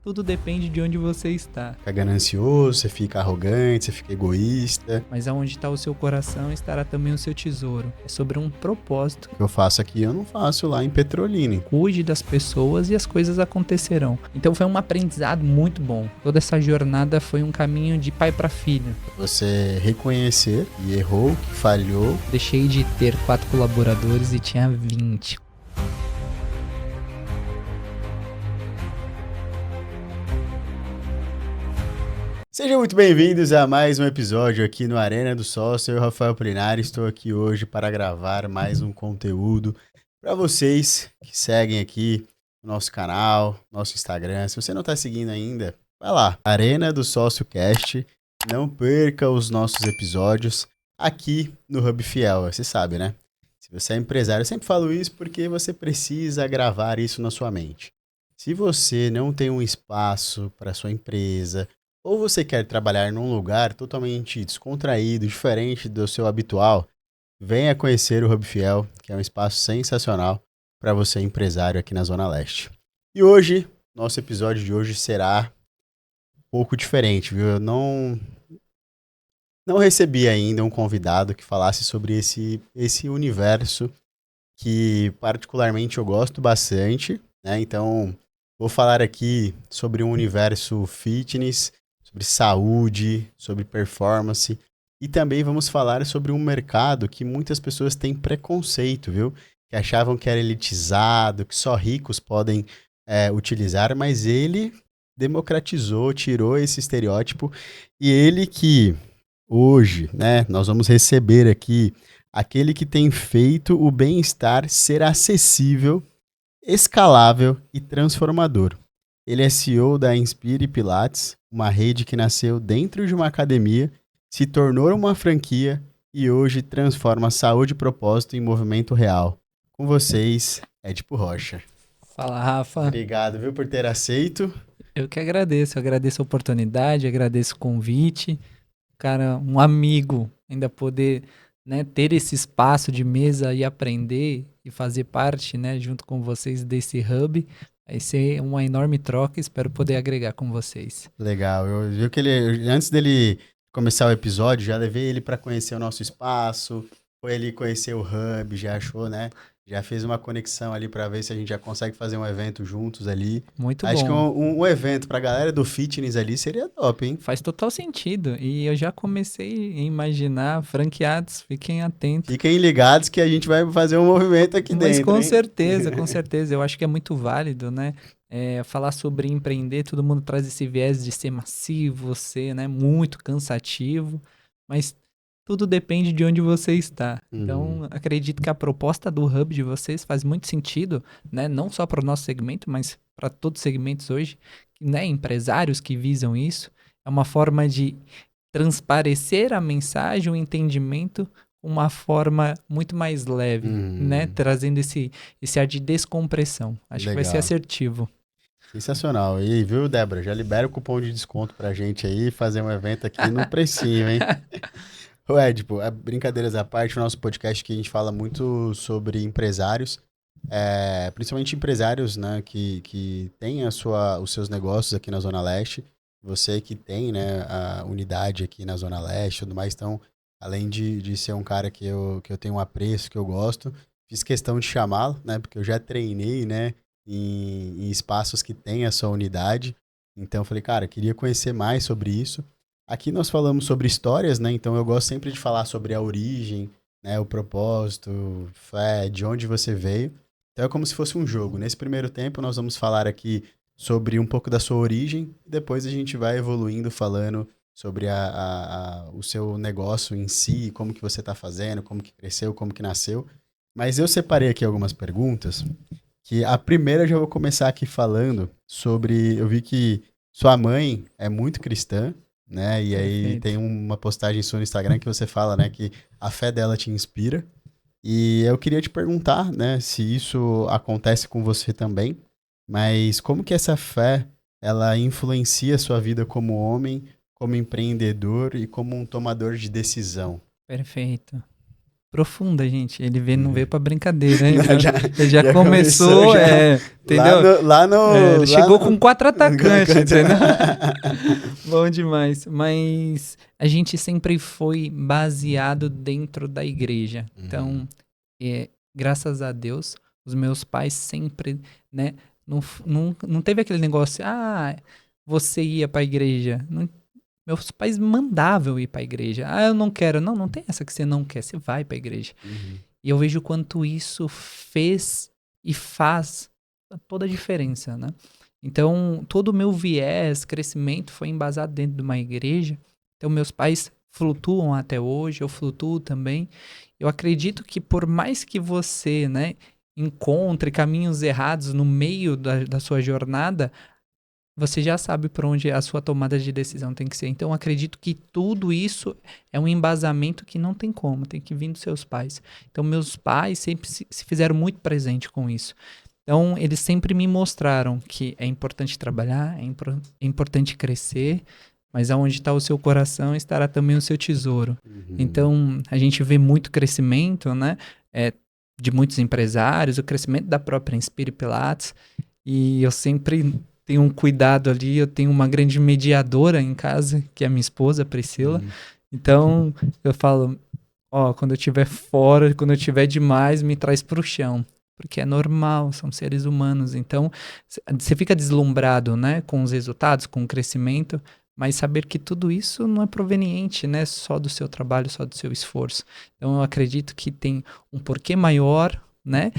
Tudo depende de onde você está. Fica ganancioso, você fica arrogante, você fica egoísta. Mas aonde está o seu coração estará também o seu tesouro. É sobre um propósito. O que eu faço aqui, eu não faço lá em Petrolina. Cuide das pessoas e as coisas acontecerão. Então foi um aprendizado muito bom. Toda essa jornada foi um caminho de pai para filho. Você reconhecer que errou, que falhou. Deixei de ter 4 colaboradores e tinha 20. Sejam muito bem-vindos a mais um episódio aqui no Arena do Sócio. Eu, Rafael Polinari, estou aqui hoje para gravar mais um conteúdo para vocês que seguem aqui o nosso canal, nosso Instagram. Se você não está seguindo ainda, vai lá, Arena do Sócio Cast. Não perca os nossos episódios aqui no Hub Fiel, você sabe, né? Se você é empresário, eu sempre falo isso porque você precisa gravar isso na sua mente. Se você não tem um espaço para sua empresa, ou você quer trabalhar num lugar totalmente descontraído, diferente do seu habitual, venha conhecer o Hub Fiel, que é um espaço sensacional para você empresário aqui na Zona Leste. E hoje, nosso episódio de hoje será um pouco diferente, viu? Eu não recebi ainda um convidado que falasse sobre esse universo que particularmente eu gosto bastante, né? Então, vou falar aqui sobre um universo fitness, sobre saúde, sobre performance e também vamos falar sobre um mercado que muitas pessoas têm preconceito, viu? Que achavam que era elitizado, que só ricos podem utilizar, mas ele democratizou, tirou esse estereótipo e ele que hoje, né, nós vamos receber aqui aquele que tem feito o bem-estar ser acessível, escalável e transformador. Ele é CEO da Inspire Pilates, uma rede que nasceu dentro de uma academia, se tornou uma franquia e hoje transforma saúde e propósito em movimento real. Com vocês, Edipo Rocha. Fala, Rafa. Obrigado, viu, por ter aceito. Eu que agradeço. Eu agradeço a oportunidade, agradeço o convite. Cara, um amigo, ainda poder, né, ter esse espaço de mesa e aprender e fazer parte, né, junto com vocês desse hub. Vai ser uma enorme troca, espero poder agregar com vocês. Legal, eu vi que antes dele começar o episódio, já levei ele para conhecer o nosso espaço, foi ele conhecer o Hub, já achou, né? Já fez uma conexão ali para ver se a gente já consegue fazer um evento juntos ali. Muito Acho que bom. um evento pra galera do fitness ali seria top, hein? Faz total sentido. E eu já comecei a imaginar franqueados, fiquem atentos. Fiquem ligados que a gente vai fazer um movimento aqui Mas dentro, com hein? certeza, com certeza. Eu acho que é muito válido, né? Falar sobre empreender, todo mundo traz esse viés de ser massivo, ser, né, muito cansativo, mas tudo depende de onde você está. Então, acredito que a proposta do Hub de vocês faz muito sentido, né? Não só para o nosso segmento, mas para todos os segmentos hoje, né? Empresários que visam isso. É uma forma de transparecer a mensagem, o entendimento, uma forma muito mais leve, né? Trazendo esse ar de descompressão. Acho que vai ser Legal. assertivo. Sensacional. E viu, Débora? Já libera o cupom de desconto pra gente aí fazer um evento aqui no precinho, hein? Ué, tipo, brincadeiras à parte, o nosso podcast que a gente fala muito sobre empresários, principalmente empresários, né, que têm os seus negócios aqui na Zona Leste. Você que tem, né, a unidade aqui na Zona Leste e tudo mais, então, além de ser um cara que eu tenho um apreço, que eu gosto, fiz questão de chamá-lo, né, porque eu já treinei, né, em espaços que tem a sua unidade. Então, eu falei, cara, queria conhecer mais sobre isso. Aqui nós falamos sobre histórias, né? Então eu gosto sempre de falar sobre a origem, né? O propósito, fé, de onde você veio. Então é como se fosse um jogo. Nesse primeiro tempo nós vamos falar aqui sobre um pouco da sua origem. E depois a gente vai evoluindo falando sobre o seu negócio em si, como que você está fazendo, como que cresceu, como que nasceu. Mas eu separei aqui algumas perguntas, que a primeira eu já vou começar aqui falando sobre... Eu vi que sua mãe é muito cristã, né? E aí Perfeito. tem uma postagem sua no Instagram que você fala, né, que a fé dela te inspira. E eu queria te perguntar, né, se isso acontece com você também, mas como que essa fé, ela influencia a sua vida como homem, como empreendedor e como um tomador de decisão? Perfeito. profunda, gente. Ele não veio pra brincadeira, hein? Já, Ele já começou, entendeu? Ele chegou com 4 atacantes, entendeu? Bom demais. Mas a gente sempre foi baseado dentro da igreja. Então, graças a Deus, os meus pais sempre, né? Não teve aquele negócio, você ia pra igreja. Meus pais mandavam eu ir pra igreja. Eu não quero. Não tem essa que você não quer. Você vai pra igreja. E eu vejo quanto isso fez e faz toda a diferença, né? Então, todo o meu viés, crescimento foi embasado dentro de uma igreja. Então, meus pais flutuam até hoje, eu flutuo também. Eu acredito que por mais que você, né, encontre caminhos errados no meio da sua jornada, você já sabe por onde a sua tomada de decisão tem que ser. Então, acredito que tudo isso é um embasamento que não tem como, tem que vir dos seus pais. Então, meus pais sempre se fizeram muito presente com isso. Então, eles sempre me mostraram que é importante trabalhar, é importante crescer, mas aonde está o seu coração estará também o seu tesouro. Então, a gente vê muito crescimento, né? De muitos empresários, o crescimento da própria Inspire Pilates, e eu sempre tenho um cuidado ali, eu tenho uma grande mediadora em casa, que é a minha esposa, Priscila. Então, eu falo, quando eu estiver fora, quando eu estiver demais, me traz pro chão. Porque é normal, são seres humanos. Então, você fica deslumbrado, né, com os resultados, com o crescimento, mas saber que tudo isso não é proveniente, né, só do seu trabalho, só do seu esforço. Então, eu acredito que tem um porquê maior, né,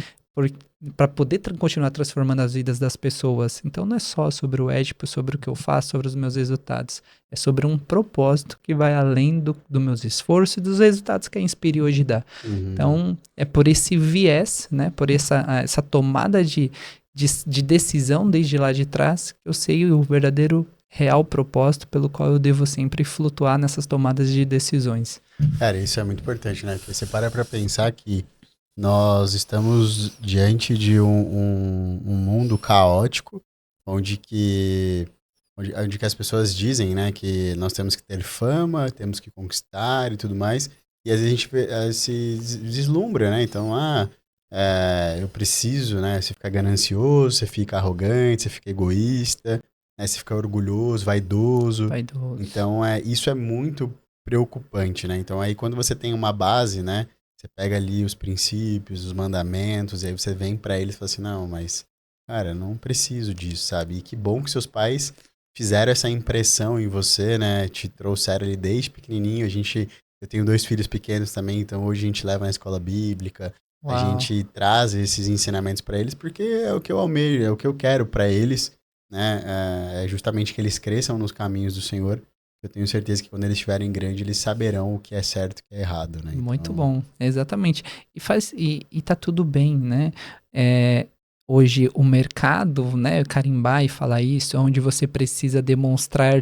para poder continuar transformando as vidas das pessoas. Então, não é só sobre o Édipo, sobre o que eu faço, sobre os meus resultados. É sobre um propósito que vai além dos meus esforços e dos resultados que a Inspire hoje dá. Então, é por esse viés, né, por essa tomada de decisão desde lá de trás, que eu sei o verdadeiro, real propósito pelo qual eu devo sempre flutuar nessas tomadas de decisões. Cara, isso é muito importante, né? Porque você para pra pensar que nós estamos diante de um mundo caótico, onde que as pessoas dizem, né, que nós temos que ter fama, temos que conquistar e tudo mais, e às vezes a gente se deslumbra, né? Então, eu preciso, né? Você fica ganancioso, você fica arrogante, você fica egoísta, né? Você fica orgulhoso, vaidoso. Então, isso é muito preocupante, né? Então, aí quando você tem uma base, né? Você pega ali os princípios, os mandamentos, e aí você vem pra eles e fala assim, não, mas, cara, eu não preciso disso, sabe? E que bom que seus pais fizeram essa impressão em você, né? Te trouxeram ali desde pequenininho. Eu tenho 2 filhos pequenos também, então hoje a gente leva na escola bíblica. Uau. A gente traz esses ensinamentos pra eles porque é o que eu almejo, é o que eu quero pra eles, né? É justamente que eles cresçam nos caminhos do Senhor. Eu tenho certeza que quando eles estiverem grandes, eles saberão o que é certo e o que é errado, né? Então... Muito bom, exatamente. E tá tudo bem, né? Hoje o mercado, né, carimbar e falar isso, onde você precisa demonstrar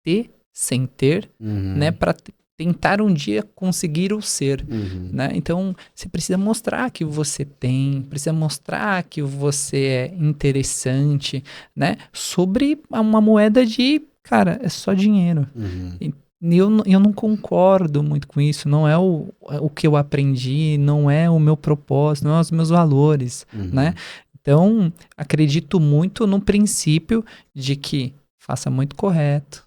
ter sem ter, né, para tentar um dia conseguir o ser, né? Então, você precisa mostrar que você tem, precisa mostrar que você é interessante, né? Sobre uma moeda de, cara, é só dinheiro. E eu não concordo muito com isso, não é o que eu aprendi, não é o meu propósito, não é os meus valores, né? Então, acredito muito no princípio de que faça muito correto,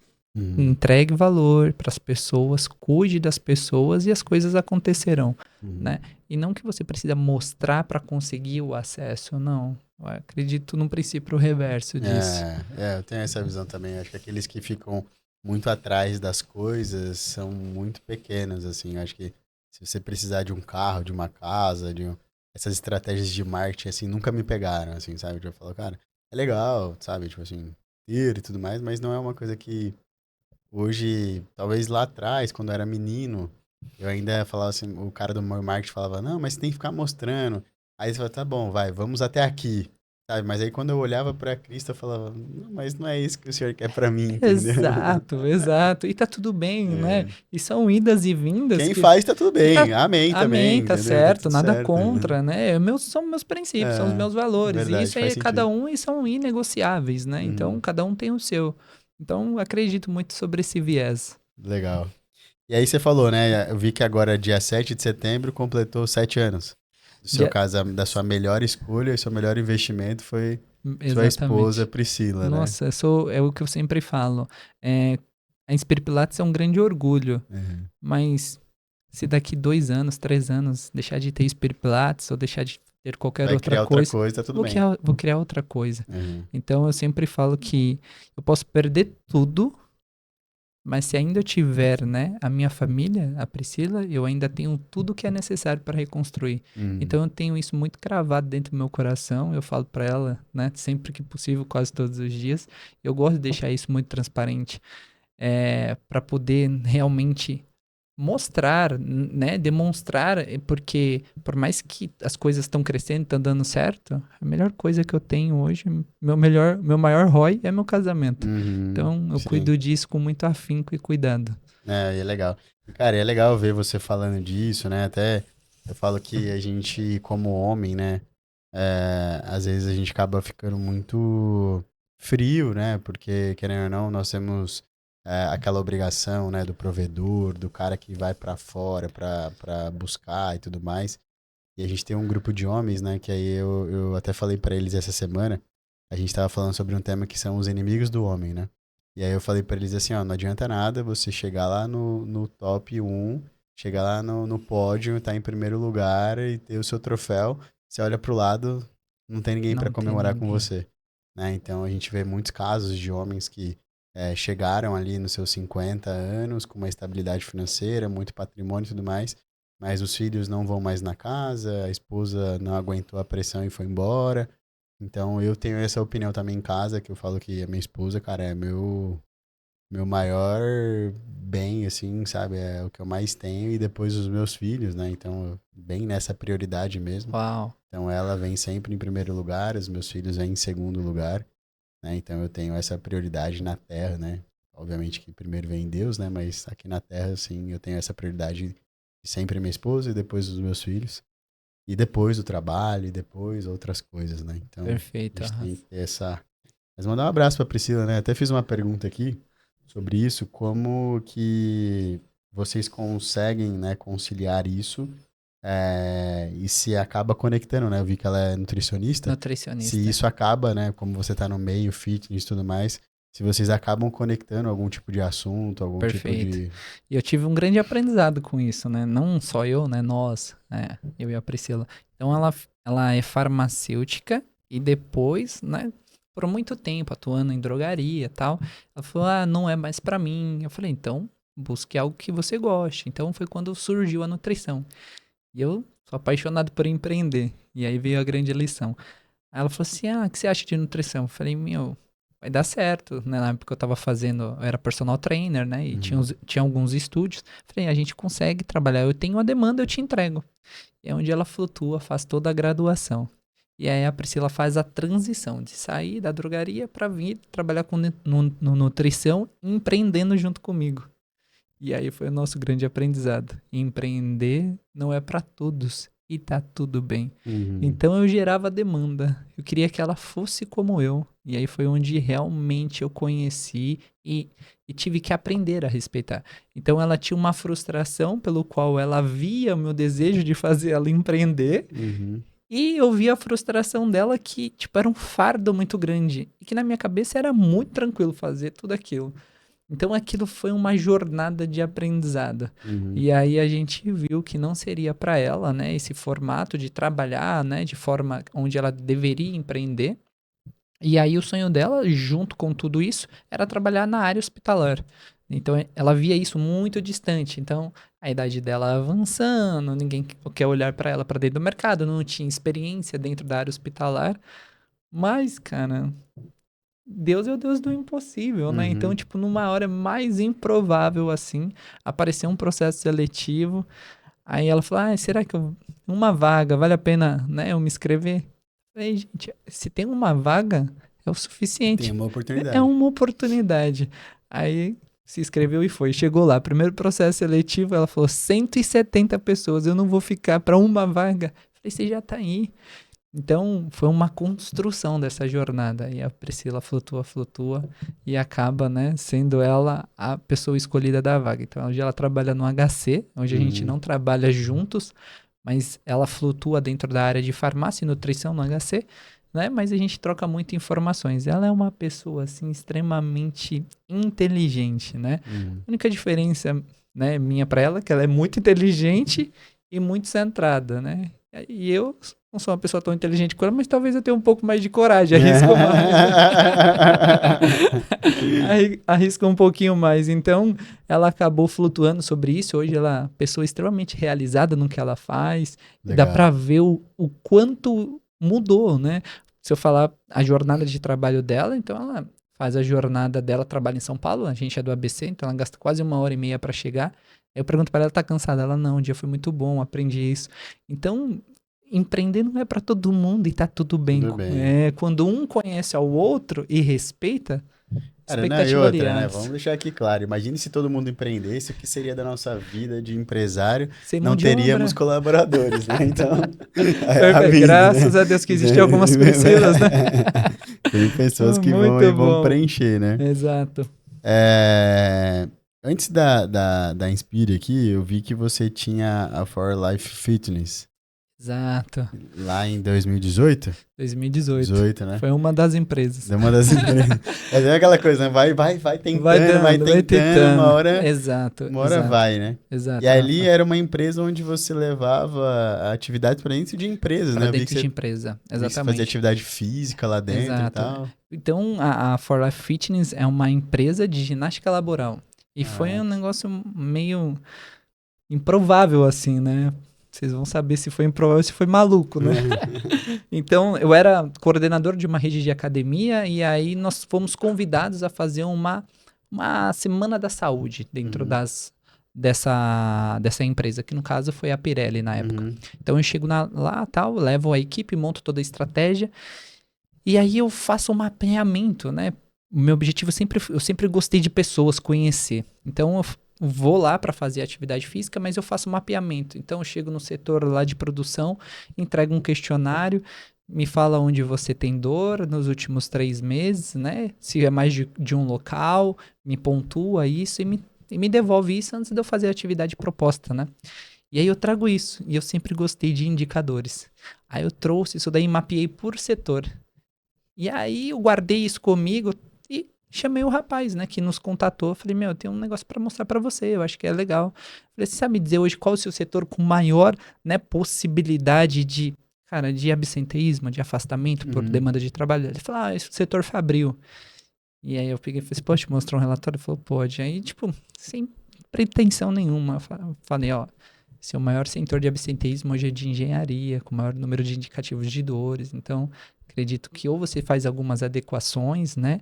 entregue valor para as pessoas, cuide das pessoas e as coisas acontecerão, né? E não que você precisa mostrar para conseguir o acesso, não. Eu acredito num princípio reverso disso. Eu tenho essa visão também. Acho que aqueles que ficam muito atrás das coisas são muito pequenos, assim. Acho que se você precisar de um carro, de uma casa, essas estratégias de marketing, assim, nunca me pegaram, assim, sabe? Eu falo, cara, é legal, sabe? Tipo assim, ter e tudo mais, mas não é uma coisa que hoje, talvez lá atrás, quando eu era menino, eu ainda falava assim, o cara do meu marketing falava, não, mas você tem que ficar mostrando. Aí você fala, tá bom, vai, vamos até aqui. Sabe? Mas aí quando eu olhava pra Cristo, eu falava, não, mas não é isso que o Senhor quer pra mim, entendeu? Exato. E tá tudo bem, né? E são idas e vindas. Quem faz tá tudo bem, amém também. Amém, tá entendeu? certo, Tá nada certo, contra, né? São meus princípios, são os meus valores. Verdade, e isso é cada sentido. um e são inegociáveis, né? Então, cada um tem o seu. Então, acredito muito sobre esse viés. Legal. E aí você falou, né? Eu vi que agora, dia 7 de setembro, completou 7 anos. Do seu Dia- caso, da sua melhor escolha e seu melhor investimento foi sua esposa Exatamente. Priscila, né? Nossa, é o que eu sempre falo. É, a Inspire Pilates é um grande orgulho, Uhum. mas se daqui 2 anos, 3 anos, deixar de ter Inspire Pilates ou deixar de ter qualquer Vai outra criar outra coisa, coisa, tá tudo bem. vou criar outra coisa. Uhum. Então eu sempre falo que eu posso perder tudo, mas se ainda eu tiver, né, a minha família, a Priscila, eu ainda tenho tudo que é necessário para reconstruir. Uhum. Então eu tenho isso muito cravado dentro do meu coração. Eu falo para ela, né, sempre que possível, quase todos os dias. Eu gosto de deixar isso muito transparente, para poder realmente mostrar, né, demonstrar, porque por mais que as coisas estão crescendo, estão dando certo, a melhor coisa que eu tenho hoje, meu maior ROI é meu casamento. Uhum. Então eu Sim. cuido disso com muito afinco e cuidado. É, e é legal. E, cara, é legal ver você falando disso, né? Até eu falo que a gente, como homem, né? Às vezes a gente acaba ficando muito frio, né? Porque, querendo ou não, nós temos aquela obrigação, né? Do provedor, do cara que vai pra fora pra buscar e tudo mais. E a gente tem um grupo de homens, né? Que aí eu até falei pra eles essa semana. A gente tava falando sobre um tema que são os inimigos do homem, né? E aí eu falei pra eles assim, ó, não adianta nada você chegar lá no top 1, chegar lá no pódio, tá em primeiro lugar e ter o seu troféu. Você olha pro lado, não tem ninguém pra Não tem comemorar com ninguém. você, né? Então a gente vê muitos casos de homens que chegaram ali nos seus 50 anos com uma estabilidade financeira, muito patrimônio e tudo mais, mas os filhos não vão mais na casa, a esposa não aguentou a pressão e foi embora. Então eu tenho essa opinião também em casa, que eu falo que a minha esposa, cara, é meu maior bem, assim, sabe? É o que eu mais tenho e depois os meus filhos, né? Então, bem nessa prioridade mesmo. Uau, Então ela vem sempre em primeiro lugar, os meus filhos vêm em segundo lugar, né? Então eu tenho essa prioridade na terra, né? Obviamente que primeiro vem Deus, né? Mas aqui na terra, assim, eu tenho essa prioridade de sempre minha esposa e depois os meus filhos. E depois o trabalho, e depois outras coisas, né? Então, a perfeito, gente tem Rafa. que ter essa. Mas mandar um abraço pra Priscila, né? Até fiz uma pergunta aqui sobre isso, como que vocês conseguem, né, conciliar isso e se acaba conectando, né? Eu vi que ela é nutricionista, se Nutricionista. isso acaba, né, como você tá no meio, fitness e tudo mais, se vocês acabam conectando algum tipo de assunto, algum tipo Perfeito. de. E eu tive um grande aprendizado com isso, né? Não só eu, né? Nós, eu e a Priscila. Então ela é farmacêutica e depois, né? Por muito tempo atuando em drogaria e tal. Ela falou: ah, não é mais pra mim. Eu falei: então busque algo que você goste. Então foi quando surgiu a nutrição. E eu sou apaixonado por empreender. E aí veio a grande lição. Aí ela falou assim: ah, o que você acha de nutrição? Eu falei: meu, vai dar certo, né? Na época eu tava fazendo, eu era personal trainer, né? E tinha, Uhum. tinha alguns estúdios. Falei: a gente consegue trabalhar, eu tenho uma demanda, eu te entrego. E é onde ela flutua, faz toda a graduação. E aí a Priscila faz a transição de sair da drogaria para vir trabalhar com no nutrição, empreendendo junto comigo. E aí foi o nosso grande aprendizado. Empreender não é para todos e tá tudo bem. Uhum. Então eu gerava demanda. Eu queria que ela fosse como eu. E aí foi onde realmente eu conheci e tive que aprender a respeitar. Então ela tinha uma frustração pelo qual ela via o meu desejo de fazer ela empreender. Uhum. E eu via a frustração dela que, tipo, era um fardo muito grande. E que na minha cabeça era muito tranquilo fazer tudo aquilo. Então aquilo foi uma jornada de aprendizado. Uhum. E aí a gente viu que não seria para ela, né, esse formato de trabalhar, né, de forma onde ela deveria empreender. E aí o sonho dela, junto com tudo isso, era trabalhar na área hospitalar. Então ela via isso muito distante. Então a idade dela avançando, ninguém quer olhar para ela para dentro do mercado, não tinha experiência dentro da área hospitalar. Mas, cara, Deus é o Deus do impossível, né? Então, Uhum. tipo, numa hora mais improvável assim, apareceu um processo seletivo. Aí ela falou: ah, será que uma vaga vale a pena, né, eu me inscrever? Eu falei: gente, se tem uma vaga, é o Tem suficiente. uma É oportunidade. uma oportunidade. Aí se inscreveu e foi. Chegou lá, primeiro processo seletivo, ela falou: 170 pessoas, eu não vou ficar para uma vaga. Eu falei: você já tá aí. Então, foi uma construção dessa jornada. E a Priscila flutua e acaba, né, sendo ela a pessoa escolhida da vaga. Então, hoje ela trabalha no HC, onde a gente não trabalha juntos, mas ela flutua dentro da área de farmácia e nutrição no HC, né? Mas a gente troca muito informações. Ela é uma pessoa, assim, extremamente inteligente, né? A única diferença, né, minha para ela é que ela é muito inteligente e muito centrada, né? E eu não sou uma pessoa tão inteligente quanto ela, mas talvez eu tenha um pouco mais de coragem, arrisco mais. Arrisco um pouquinho mais. Então, ela acabou flutuando sobre isso. Hoje ela é uma pessoa extremamente realizada no que ela faz. Dá Legal. pra ver o quanto mudou, né? Se eu falar a jornada de trabalho dela, então ela faz a jornada dela, trabalha em São Paulo, a gente é do ABC, então ela gasta quase 1h30 para chegar. Eu pergunto para ela, tá cansada? Ela, não, o dia foi muito bom, aprendi isso. Então, empreender não é para todo mundo e tá tudo bem. Tudo bem. É, quando um conhece ao outro e respeita, Cara, não, e expectativa outra, né? aliados. Vamos deixar aqui claro. Imagine se todo mundo empreendesse, o que seria da nossa vida de empresário? Sem mão Não de obra. teríamos colaboradores, né? Então, Perfeito. avisa, né? Graças a Deus que existem algumas Priscilas, né? Tem pessoas que vão e Muito vão bom. preencher, né? Exato. Antes da Inspire aqui, eu vi que você tinha a For Life Fitness Exato. lá em 2018? 2018. 18, né? Foi uma das empresas. É uma das empresas. É aquela coisa, né? Vai tentando, Vai vai tentando, Exato, uma hora exato. vai, né? Exato, E ali Rafa. era uma empresa onde você levava atividades para dentro de empresas, né? Para Eu vi dentro que de você, empresa. vi que você fazia Exatamente. atividade física lá dentro e Exato. tal. Então, a For Life Fitness é uma empresa de ginástica laboral. E foi um Caraca. negócio meio improvável, assim, né? Vocês vão saber se foi improvável ou se foi maluco, né? Então, eu era coordenador de uma rede de academia e aí nós fomos convidados a fazer uma semana da saúde dentro Uhum. dessa empresa, que no caso foi a Pirelli na época. Uhum. Então, eu chego lá, tal, levo a equipe, monto toda a estratégia e aí eu faço um mapeamento, né? O meu objetivo eu sempre gostei de pessoas, conhecer. Então, eu vou lá para fazer atividade física, mas eu faço mapeamento. Então, eu chego no setor lá de produção, entrego um questionário, me fala onde você tem dor nos últimos 3 meses, né? Se é mais de um local, me pontua isso e me devolve isso antes de eu fazer a atividade proposta, né? E aí eu trago isso, e eu sempre gostei de indicadores. Aí eu trouxe isso daí, mapeei por setor. E aí eu guardei isso comigo e chamei o rapaz, né, que nos contatou. Falei, meu, eu tenho um negócio para mostrar para você, eu acho que é legal. Falei, você sabe dizer hoje qual o seu setor com maior, né, possibilidade de, cara, de absenteísmo, de afastamento por Uhum. demanda de trabalho? Ele falou, esse é o setor fabril. E aí eu peguei e falei, pode te mostrar um relatório? Ele falou, pode. Aí, tipo, sem pretensão nenhuma, falei, ó, seu maior setor de absenteísmo hoje é de engenharia, com maior número de indicativos de dores. Então, acredito que ou você faz algumas adequações, né?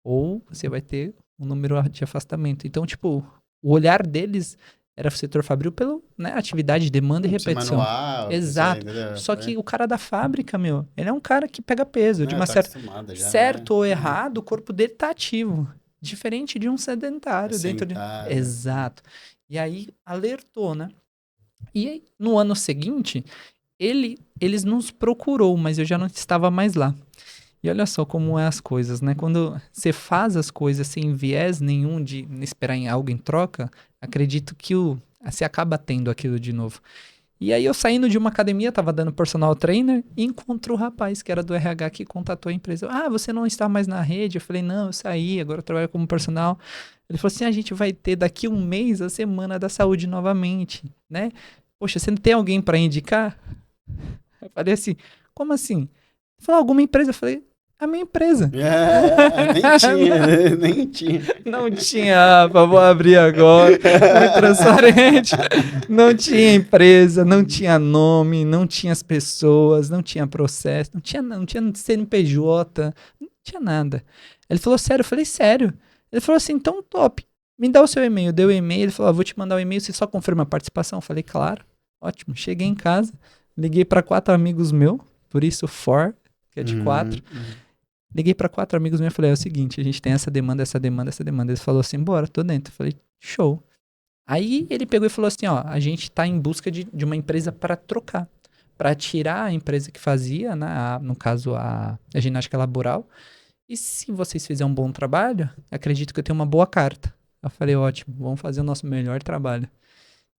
Ou você vai ter um número de afastamento. Então, tipo, o olhar deles era o setor fabril pelo, né, atividade, demanda e Pra ser repetição. manual, pra ser, Exato. entendeu? Só que o cara da fábrica, meu, ele é um cara que pega peso. De Não, uma tá certa. acostumada já, né? Certo ou errado, o corpo dele tá ativo. Diferente de um É sedentário dentro de. sentado. Exato. E aí alertou, né? E aí, no ano seguinte, eles nos procurou, mas eu já não estava mais lá. E olha só como é as coisas, né? Quando você faz as coisas sem viés nenhum de esperar em algo em troca, acredito que você acaba tendo aquilo de novo. E aí eu saindo de uma academia, tava dando personal trainer, e encontro o rapaz que era do RH que contatou a empresa. Ah, você não está mais na rede? Eu falei, não, eu saí, agora eu trabalho como personal. Ele falou assim, a gente vai ter daqui 1 mês a Semana da Saúde novamente, né? Poxa, você não tem alguém para indicar? Eu falei assim, como assim? Ele falou, alguma empresa? Eu falei, a minha empresa. Nem tinha, né? Nem tinha. Não tinha, vou abrir agora, muito transparente. Não tinha empresa, não tinha nome, não tinha as pessoas, não tinha processo, não tinha CNPJ, não tinha nada. Ele falou, sério? Eu falei, sério. Ele falou assim, então top, me dá o seu e-mail. Deu o e-mail, ele falou, vou te mandar o e-mail, você só confirma a participação? Eu falei, claro, ótimo. Cheguei em casa, liguei para 4 amigos meus, por isso for, que é de 4. Liguei para 4 amigos meus e falei, é o seguinte, a gente tem essa demanda, essa demanda, essa demanda. Eles falaram assim, bora, tô dentro. Eu falei, show. Aí ele pegou e falou assim, ó, a gente tá em busca de uma empresa para trocar. para tirar a empresa que fazia, né, no caso a ginástica laboral. E se vocês fizerem um bom trabalho, acredito que eu tenho uma boa carta. Eu falei, ótimo, vamos fazer o nosso melhor trabalho.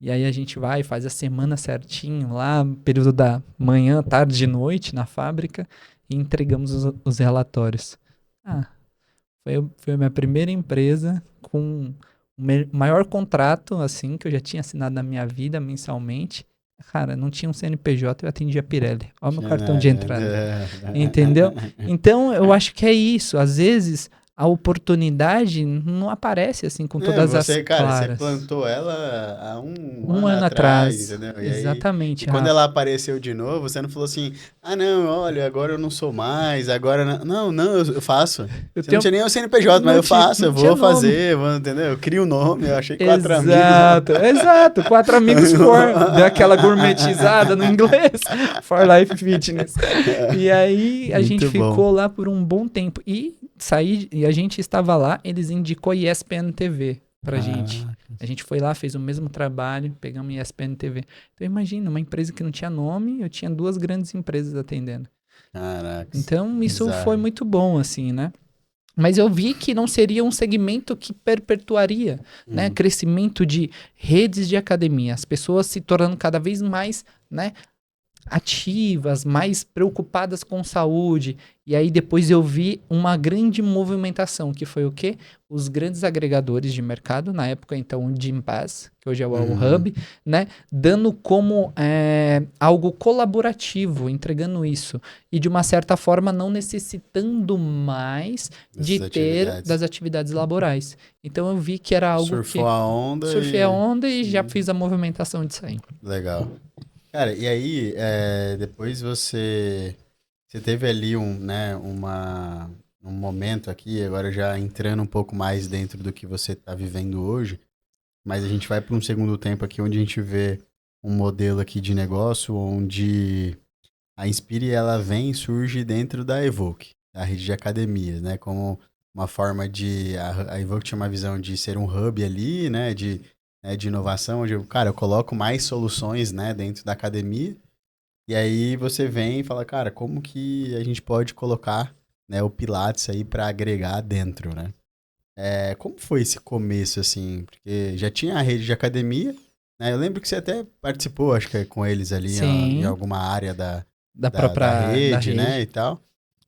E aí a gente vai, faz a semana certinho lá, período da manhã, tarde e noite na fábrica, e entregamos os relatórios. Ah, foi a minha primeira empresa com o maior contrato, assim, que eu já tinha assinado na minha vida mensalmente. Cara, não tinha um CNPJ, eu atendia Pirelli. Olha o meu cartão de entrada. Entendeu? Então, eu acho que é isso. Às vezes, a oportunidade não aparece assim com todas as Cara, você claras. plantou ela há um Um ano ano atrás, atrás. entendeu? E Exatamente, quando Rafa. ela apareceu de novo, você não falou assim, ah, não, olha, agora eu não sou mais, agora não. Não, eu faço. Eu Você não tenho. tinha nem o CNPJ, mas Não, eu faço, não eu tinha vou nome. fazer, entendeu? Eu crio o nome, eu achei 4 amigos. Exato. 4 amigos deu aquela gourmetizada no inglês. For Life Fitness. E aí a gente Muito bom. ficou lá por um bom tempo. E a gente estava lá, eles indicou ESPN TV pra gente. Ah, A gente foi lá, fez o mesmo trabalho, pegamos ESPN TV. Então imagina, uma empresa que não tinha nome, eu tinha 2 grandes empresas atendendo. caracas, Então isso foi bizarro. muito bom, assim, né? Mas eu vi que não seria um segmento que perpetuaria, né? Uhum. Crescimento de redes de academia, as pessoas se tornando cada vez mais, né, ativas, mais preocupadas com saúde. E aí depois eu vi uma grande movimentação, que foi o quê? Os grandes agregadores de mercado, na época então o Gympass, que hoje é o Uhum. Hub, né? Dando como algo colaborativo, entregando isso. E de uma certa forma não necessitando mais de Dessas ter atividades. das atividades laborais. Então eu vi que era algo Surfou que a onda surfei a e... onda e já fiz a movimentação de sair. Legal. Cara, e aí, depois você teve ali um momento aqui, agora já entrando um pouco mais dentro do que você está vivendo hoje, mas a gente vai para um segundo tempo aqui onde a gente vê um modelo aqui de negócio onde a Inspire ela vem e surge dentro da Evoque, da rede de academias, né? Como uma forma de a Evoque tinha uma visão de ser um hub ali, né, de inovação, onde cara, eu coloco mais soluções, né, dentro da academia. E aí você vem e fala, cara, como que a gente pode colocar, né, o Pilates aí para agregar dentro, né? Como foi esse começo assim? Porque já tinha a rede de academia, né? Eu lembro que você até participou, acho que com eles ali em Sim, alguma área da da da própria da rede, né, rede. e tal.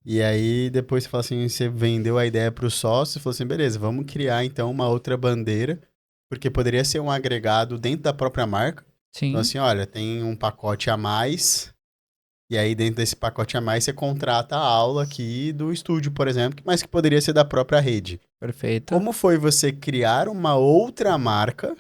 E aí depois você fala assim, você vendeu a ideia para o sócio e falou assim, beleza, vamos criar então uma outra bandeira, porque poderia ser um agregado dentro da própria marca. Então Sim, assim, olha, tem um pacote a mais, e aí dentro desse pacote a mais você contrata a aula aqui do estúdio, por exemplo, mas que poderia ser da própria rede. perfeito. Como foi você criar uma outra marca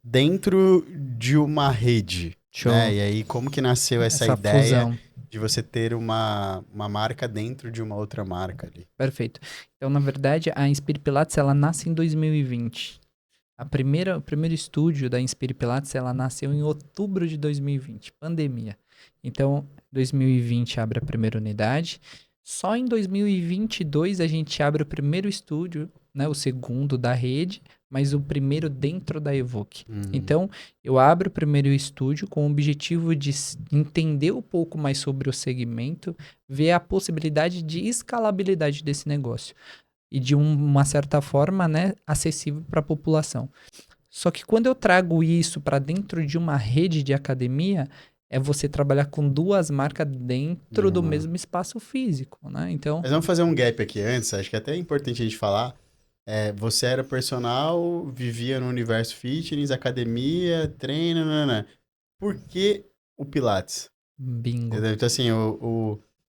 dentro de uma rede, né? Show. E aí, como que nasceu essa Essa ideia fusão. de você ter uma marca dentro de uma outra marca ali? Perfeito. Então, na verdade, a Inspire Pilates, ela nasce em 2020. O primeiro estúdio da Inspire Pilates, ela nasceu em outubro de 2020, pandemia. Então, 2020 abre a primeira unidade. Só em 2022 a gente abre o primeiro estúdio, né, o segundo da rede, mas o primeiro dentro da Evoque. Uhum. Então, eu abro o primeiro estúdio com o objetivo de entender um pouco mais sobre o segmento, ver a possibilidade de escalabilidade desse negócio e de uma certa forma, né, acessível para a população. Só que quando eu trago isso para dentro de uma rede de academia, é você trabalhar com 2 marcas De dentro do uma... mesmo espaço físico, né? Então, Mas vamos fazer um gap aqui antes, acho que é até importante a gente falar. Você era personal, vivia no universo fitness, academia, treino, nanana. Por que o Pilates? bingo. Entendeu? Então, assim,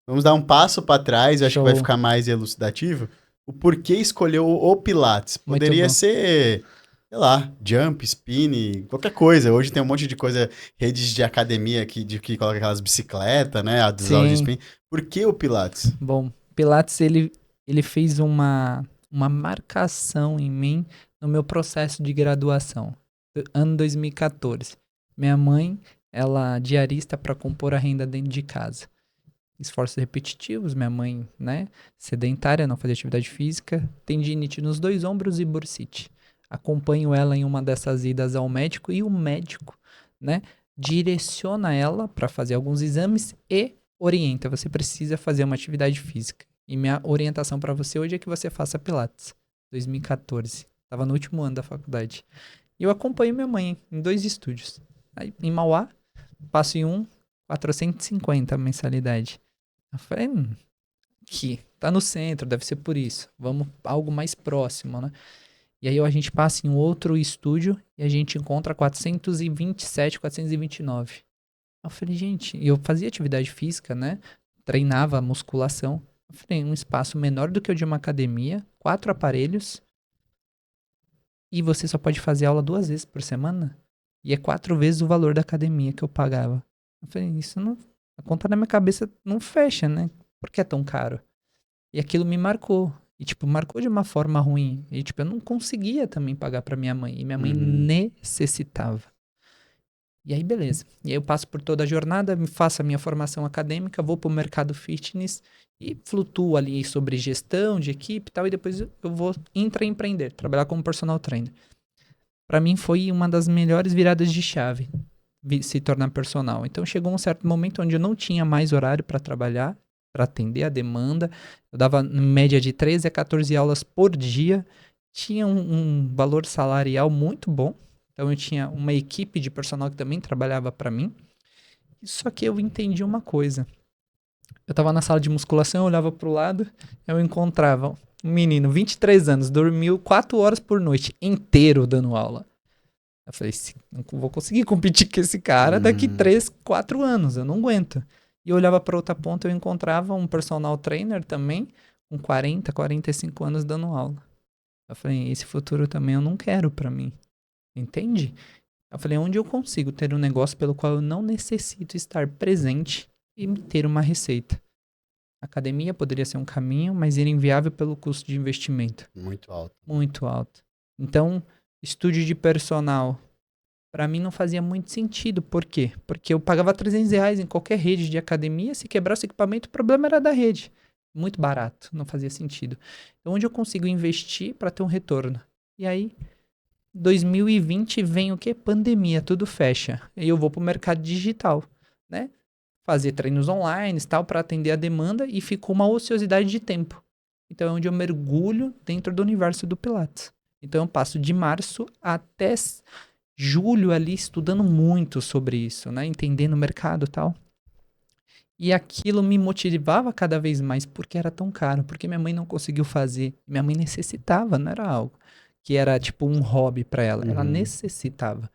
vamos dar um passo para trás, eu acho que vai Show. ficar mais elucidativo. O porquê escolheu o Pilates? Muito Poderia bom. ser, sei lá, jump, spin, qualquer coisa. Hoje tem um monte de coisa, redes de academia que coloca aquelas bicicletas, né? As aulas de Sim. spin. Por que o Pilates? Bom, Pilates, ele fez uma marcação em mim no meu processo de graduação, ano 2014. Minha mãe, ela diarista para compor a renda dentro de casa. Esforços repetitivos, minha mãe, né, sedentária, não fazia atividade física, tendinite nos 2 ombros e bursite. Acompanho ela em uma dessas idas ao médico e o médico, né, direciona ela para fazer alguns exames e orienta. Você precisa fazer uma atividade física. E minha orientação para você hoje é que você faça Pilates. 2014. Tava no último ano da faculdade. E eu acompanho minha mãe em 2 estúdios. Aí, em Mauá, passo em um, 450 a mensalidade. Eu falei, aqui, tá no centro, deve ser por isso. Vamos algo mais próximo, né? E aí a gente passa em outro estúdio e a gente encontra 427, 429. Eu falei, gente, e eu fazia atividade física, né? Treinava musculação. Eu falei, um espaço menor do que o de uma academia, 4 aparelhos, e você só pode fazer aula 2 vezes por semana? E é 4 vezes o valor da academia que eu pagava. Eu falei, isso não. A conta na minha cabeça não fecha, né? Por que é tão caro? E aquilo me marcou. E, tipo, marcou de uma forma ruim. E, tipo, eu não conseguia também pagar pra minha mãe. E minha mãe necessitava. E aí, beleza. E aí eu passo por toda a jornada, faço a minha formação acadêmica, vou pro mercado fitness e flutuo ali sobre gestão de equipe e tal. E depois eu vou intraempreender, trabalhar como personal trainer. Pra mim foi uma das melhores viradas de chave, se tornar personal. Então chegou um certo momento onde eu não tinha mais horário pra trabalhar, pra atender a demanda. Eu dava em média de 13 a 14 aulas por dia. Tinha um valor salarial muito bom. Então eu tinha uma equipe de personal que também trabalhava pra mim. Só que eu entendi uma coisa. Eu tava na sala de musculação, eu olhava pro lado, eu encontrava um menino, 23 anos, dormiu 4 horas por noite, inteiro dando aula. Eu falei, não vou conseguir competir com esse cara daqui 3, 4 anos, eu não aguento. E eu olhava pra outra ponta, eu encontrava um personal trainer também, com 40, 45 anos dando aula. Eu falei, esse futuro também eu não quero pra mim. Entende? Eu falei, onde eu consigo ter um negócio pelo qual eu não necessito estar presente e ter uma receita? A academia poderia ser um caminho, mas era inviável pelo custo de investimento. Muito alto. Muito alto. Então, estúdio de personal, pra mim não fazia muito sentido. Por quê? Porque eu pagava R$ 300 em qualquer rede de academia, se quebrasse o equipamento, o problema era da rede. Muito barato, não fazia sentido. Então, onde eu consigo investir para ter um retorno? E aí, 2020 vem o quê? Pandemia, tudo fecha. E eu vou pro mercado digital, né? Fazer treinos online e tal para atender a demanda e ficou uma ociosidade de tempo. Então é onde eu mergulho dentro do universo do Pilates. Então eu passo de março até julho ali estudando muito sobre isso, né? Entendendo o mercado e tal. E aquilo me motivava cada vez mais porque era tão caro, porque minha mãe não conseguiu fazer. Minha mãe necessitava, não era algo que era tipo um hobby para ela, ela necessitava.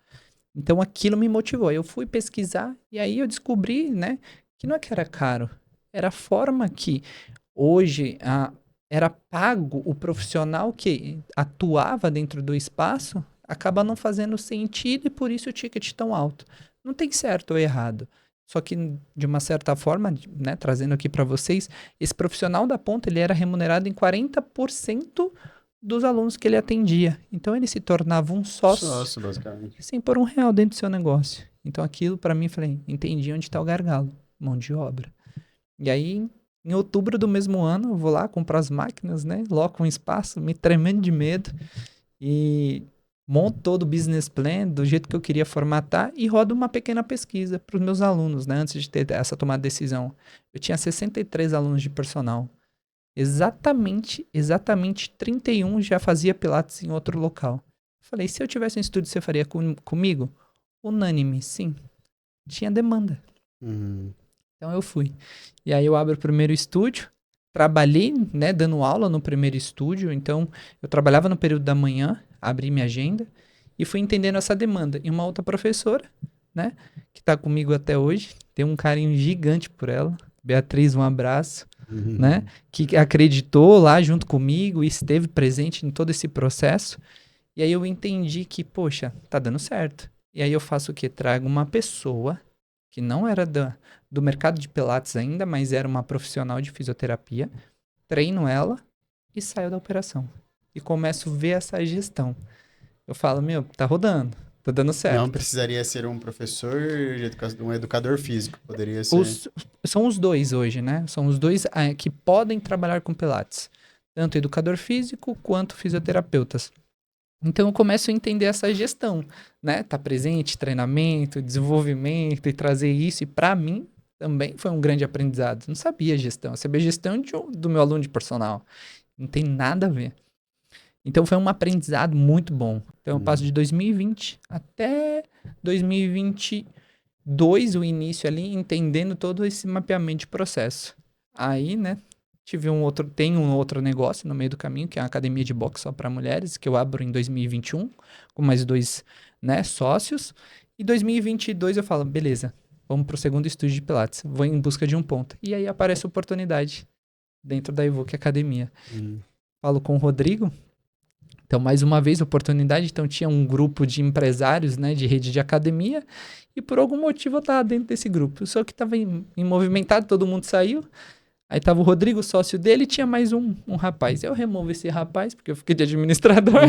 Então aquilo me motivou. Eu fui pesquisar e aí eu descobri, né, que não é que era caro, era a forma que hoje era pago o profissional que atuava dentro do espaço, acaba não fazendo sentido e por isso o ticket tão alto. Não tem certo ou errado. Só que, de uma certa forma, né, trazendo aqui para vocês, esse profissional da ponta ele era remunerado em 40% dos alunos que ele atendia. Então ele se tornava um sócio basicamente. sem pôr R$ 1 dentro do seu negócio. Então aquilo para mim, falei, entendi onde está o gargalo, mão de obra. E aí, em outubro do mesmo ano, eu vou lá comprar as máquinas, né? Loco um espaço, me tremendo de medo e monto todo o business plan do jeito que eu queria formatar e rodo uma pequena pesquisa para os meus alunos, né? Antes de ter essa tomada de decisão. Eu tinha 63 alunos de personal. Exatamente 31 já fazia Pilates em outro local. Falei, se eu tivesse um estúdio, você faria comigo? Unânime, sim. Tinha demanda. Então eu fui. E aí eu abro o primeiro estúdio. Trabalhei, né, dando aula no primeiro estúdio. Então eu trabalhava no período da manhã, abri minha agenda e fui entendendo essa demanda. E uma outra professora, né, que tá comigo até hoje, tenho um carinho gigante por ela. Beatriz, um abraço. Né? Que acreditou lá junto comigo e esteve presente em todo esse processo. E aí eu entendi que, poxa, tá dando certo. E aí eu faço o quê? Trago uma pessoa que não era do mercado de Pilates ainda, mas era uma profissional de fisioterapia, treino ela e saio da operação. E começo a ver essa gestão. Eu falo, meu, tá rodando, tá dando certo. Não precisaria ser um professor de educação, um educador físico, poderia ser. São os dois hoje, né? São os dois que podem trabalhar com Pilates. Tanto educador físico quanto fisioterapeutas. Então eu começo a entender essa gestão, né? Tá presente, treinamento, desenvolvimento e trazer isso. E para mim também foi um grande aprendizado. Não sabia gestão, eu sabia gestão do meu aluno de personal. Não tem nada a ver. Então foi um aprendizado muito bom. Então eu passo de 2020 até 2022, o início ali, entendendo todo esse mapeamento de processo. Aí, né, tem um outro negócio no meio do caminho, que é a academia de boxe só para mulheres, que eu abro em 2021, com mais 2, né, sócios. E 2022 eu falo, beleza, vamos pro segundo estúdio de Pilates, vou em busca de um ponto. E aí aparece a oportunidade dentro da Evoque Academia. Falo com o Rodrigo. Então, mais uma vez, oportunidade. Então, tinha um grupo de empresários, né, de rede de academia, e por algum motivo eu estava dentro desse grupo. Só que estava em movimentado, todo mundo saiu. Aí tava o Rodrigo, sócio dele, e tinha mais um rapaz. Eu removo esse rapaz, porque eu fiquei de administrador,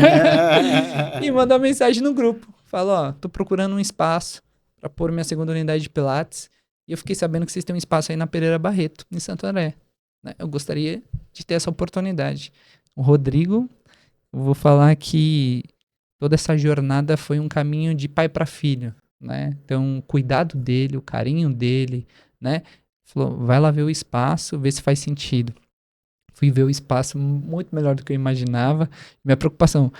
e mando uma mensagem no grupo. Falo, ó, tô procurando um espaço para pôr minha segunda unidade de Pilates, e eu fiquei sabendo que vocês têm um espaço aí na Pereira Barreto, em Santo André. Né? Eu gostaria de ter essa oportunidade. O Rodrigo, eu vou falar que toda essa jornada foi um caminho de pai para filho, né? Então, o cuidado dele, o carinho dele, né? Falou, vai lá ver o espaço, ver se faz sentido. Fui ver o espaço muito melhor do que eu imaginava. Minha preocupação,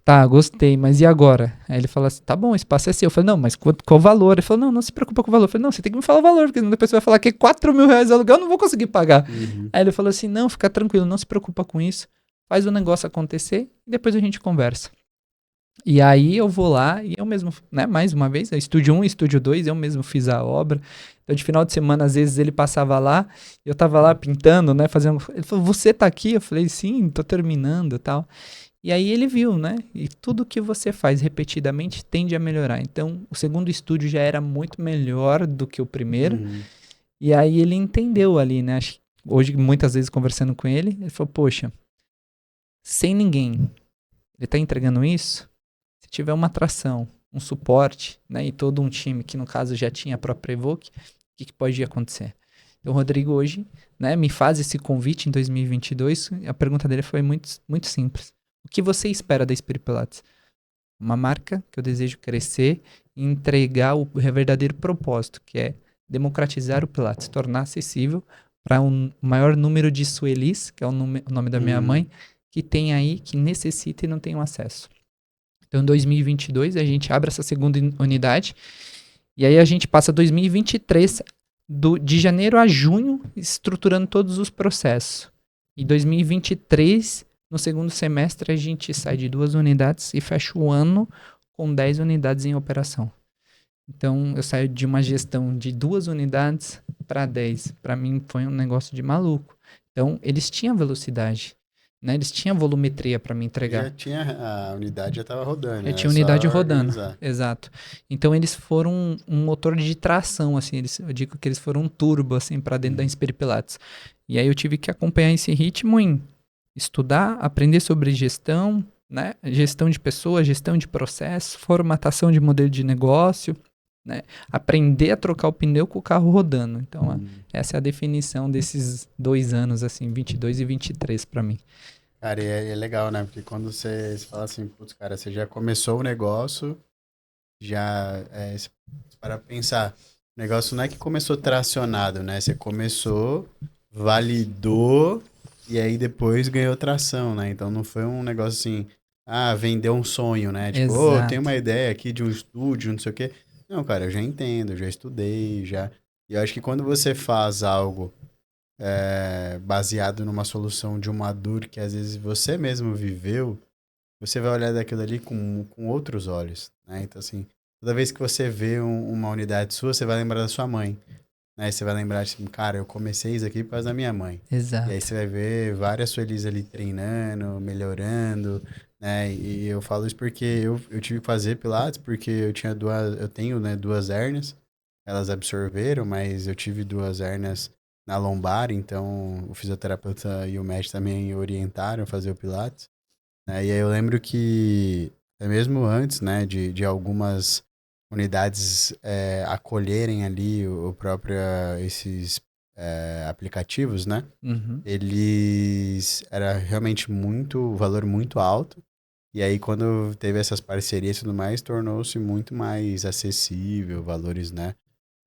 tá, gostei, mas e agora? Aí ele falou assim, tá bom, o espaço é seu. Eu falei, não, mas qual o valor? Ele falou, não, não se preocupa com o valor. Eu falei, não, você tem que me falar o valor, porque depois você vai falar que é 4 mil reais de aluguel, eu não vou conseguir pagar. Aí ele falou assim, não, fica tranquilo, não se preocupa com isso. Faz o negócio acontecer e depois a gente conversa. E aí eu vou lá e eu mesmo, né, mais uma vez, estúdio 1 e estúdio 2, eu mesmo fiz a obra. Então, de final de semana, às vezes ele passava lá, eu tava lá pintando, né, fazendo... Ele falou, você tá aqui? Eu falei, sim, tô terminando e tal. E aí ele viu, né, e tudo que você faz repetidamente tende a melhorar. Então, o segundo estúdio já era muito melhor do que o primeiro. E aí ele entendeu ali, né, acho que hoje, muitas vezes, conversando com ele, ele falou, poxa, sem ninguém, ele tá entregando isso? Se tiver uma atração, um suporte, né, e todo um time, que no caso já tinha a própria Evoque, o que pode acontecer? Então, o Rodrigo hoje, né, me faz esse convite em 2022. A pergunta dele foi muito, muito simples. O que você espera da Spirit Pilates? Uma marca que eu desejo crescer e entregar o verdadeiro propósito, que é democratizar o Pilates, tornar acessível para um maior número de suelis, que é o nome da minha mãe, que tem aí, que necessita e não tem acesso. Então, em 2022, a gente abre essa segunda unidade. E aí a gente passa 2023, de janeiro a junho, estruturando todos os processos. E 2023, no segundo semestre, a gente sai de 2 unidades e fecha o ano com 10 unidades em operação. Então, eu saio de uma gestão de 2 unidades para 10. Para mim, foi um negócio de maluco. Então, eles tinham velocidade. Né? Eles tinham volumetria para me entregar. Já tinha, a unidade já estava rodando, Já né? tinha unidade rodando, Organizar. exato. Então eles foram um motor de tração, assim, eu digo que eles foram um turbo, assim, para dentro da Inspire Pilates. E aí eu tive que acompanhar esse ritmo em estudar, aprender sobre gestão, né? Gestão de pessoas, gestão de processo, formatação de modelo de negócio, né? Aprender a trocar o pneu com o carro rodando. Então, essa é a definição desses 2 anos, assim, 22 e 23 para mim. Cara, e é legal, né? Porque quando você fala assim, putz, cara, você já começou o negócio, você para pensar, o negócio não é que começou tracionado, né? Você começou, validou e aí depois ganhou tração, né? Então não foi um negócio assim, vendeu um sonho, né? Tipo, tem uma ideia aqui de um estúdio, não sei o quê. Não, cara, eu já entendo, eu já estudei, já. E eu acho que quando você faz algo baseado numa solução de uma dor que às vezes você mesmo viveu, você vai olhar daquilo ali com outros olhos, né? Então, assim, toda vez que você vê uma unidade sua, você vai lembrar da sua mãe, né? Você vai lembrar, assim, cara, eu comecei isso aqui por causa da minha mãe. Exato. E aí você vai ver várias Suelis ali treinando, melhorando, né? E eu falo isso porque eu tive que fazer Pilates, porque eu tenho, né, 2 hérnias, elas absorveram, mas eu tive 2 hérnias na lombar, então o fisioterapeuta e o médico também orientaram a fazer o Pilates. Né? E aí eu lembro que, até mesmo antes, né, de algumas unidades acolherem ali esses aplicativos, né? Uhum. Eles era realmente valor muito alto. E aí, quando teve essas parcerias e tudo mais, tornou-se muito mais acessível, valores, né?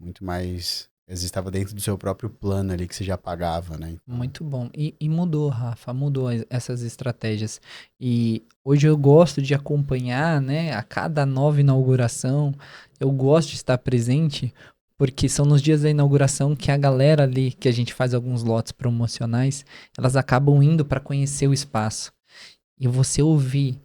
Muito mais. Às vezes estava dentro do seu próprio plano ali que você já pagava, né? Então, Muito bom. E mudou, Rafa, mudou essas estratégias. E hoje eu gosto de acompanhar, né, a cada nova inauguração, eu gosto de estar presente, porque são nos dias da inauguração que a galera ali, que a gente faz alguns lotes promocionais, elas acabam indo para conhecer o espaço. E você ouvir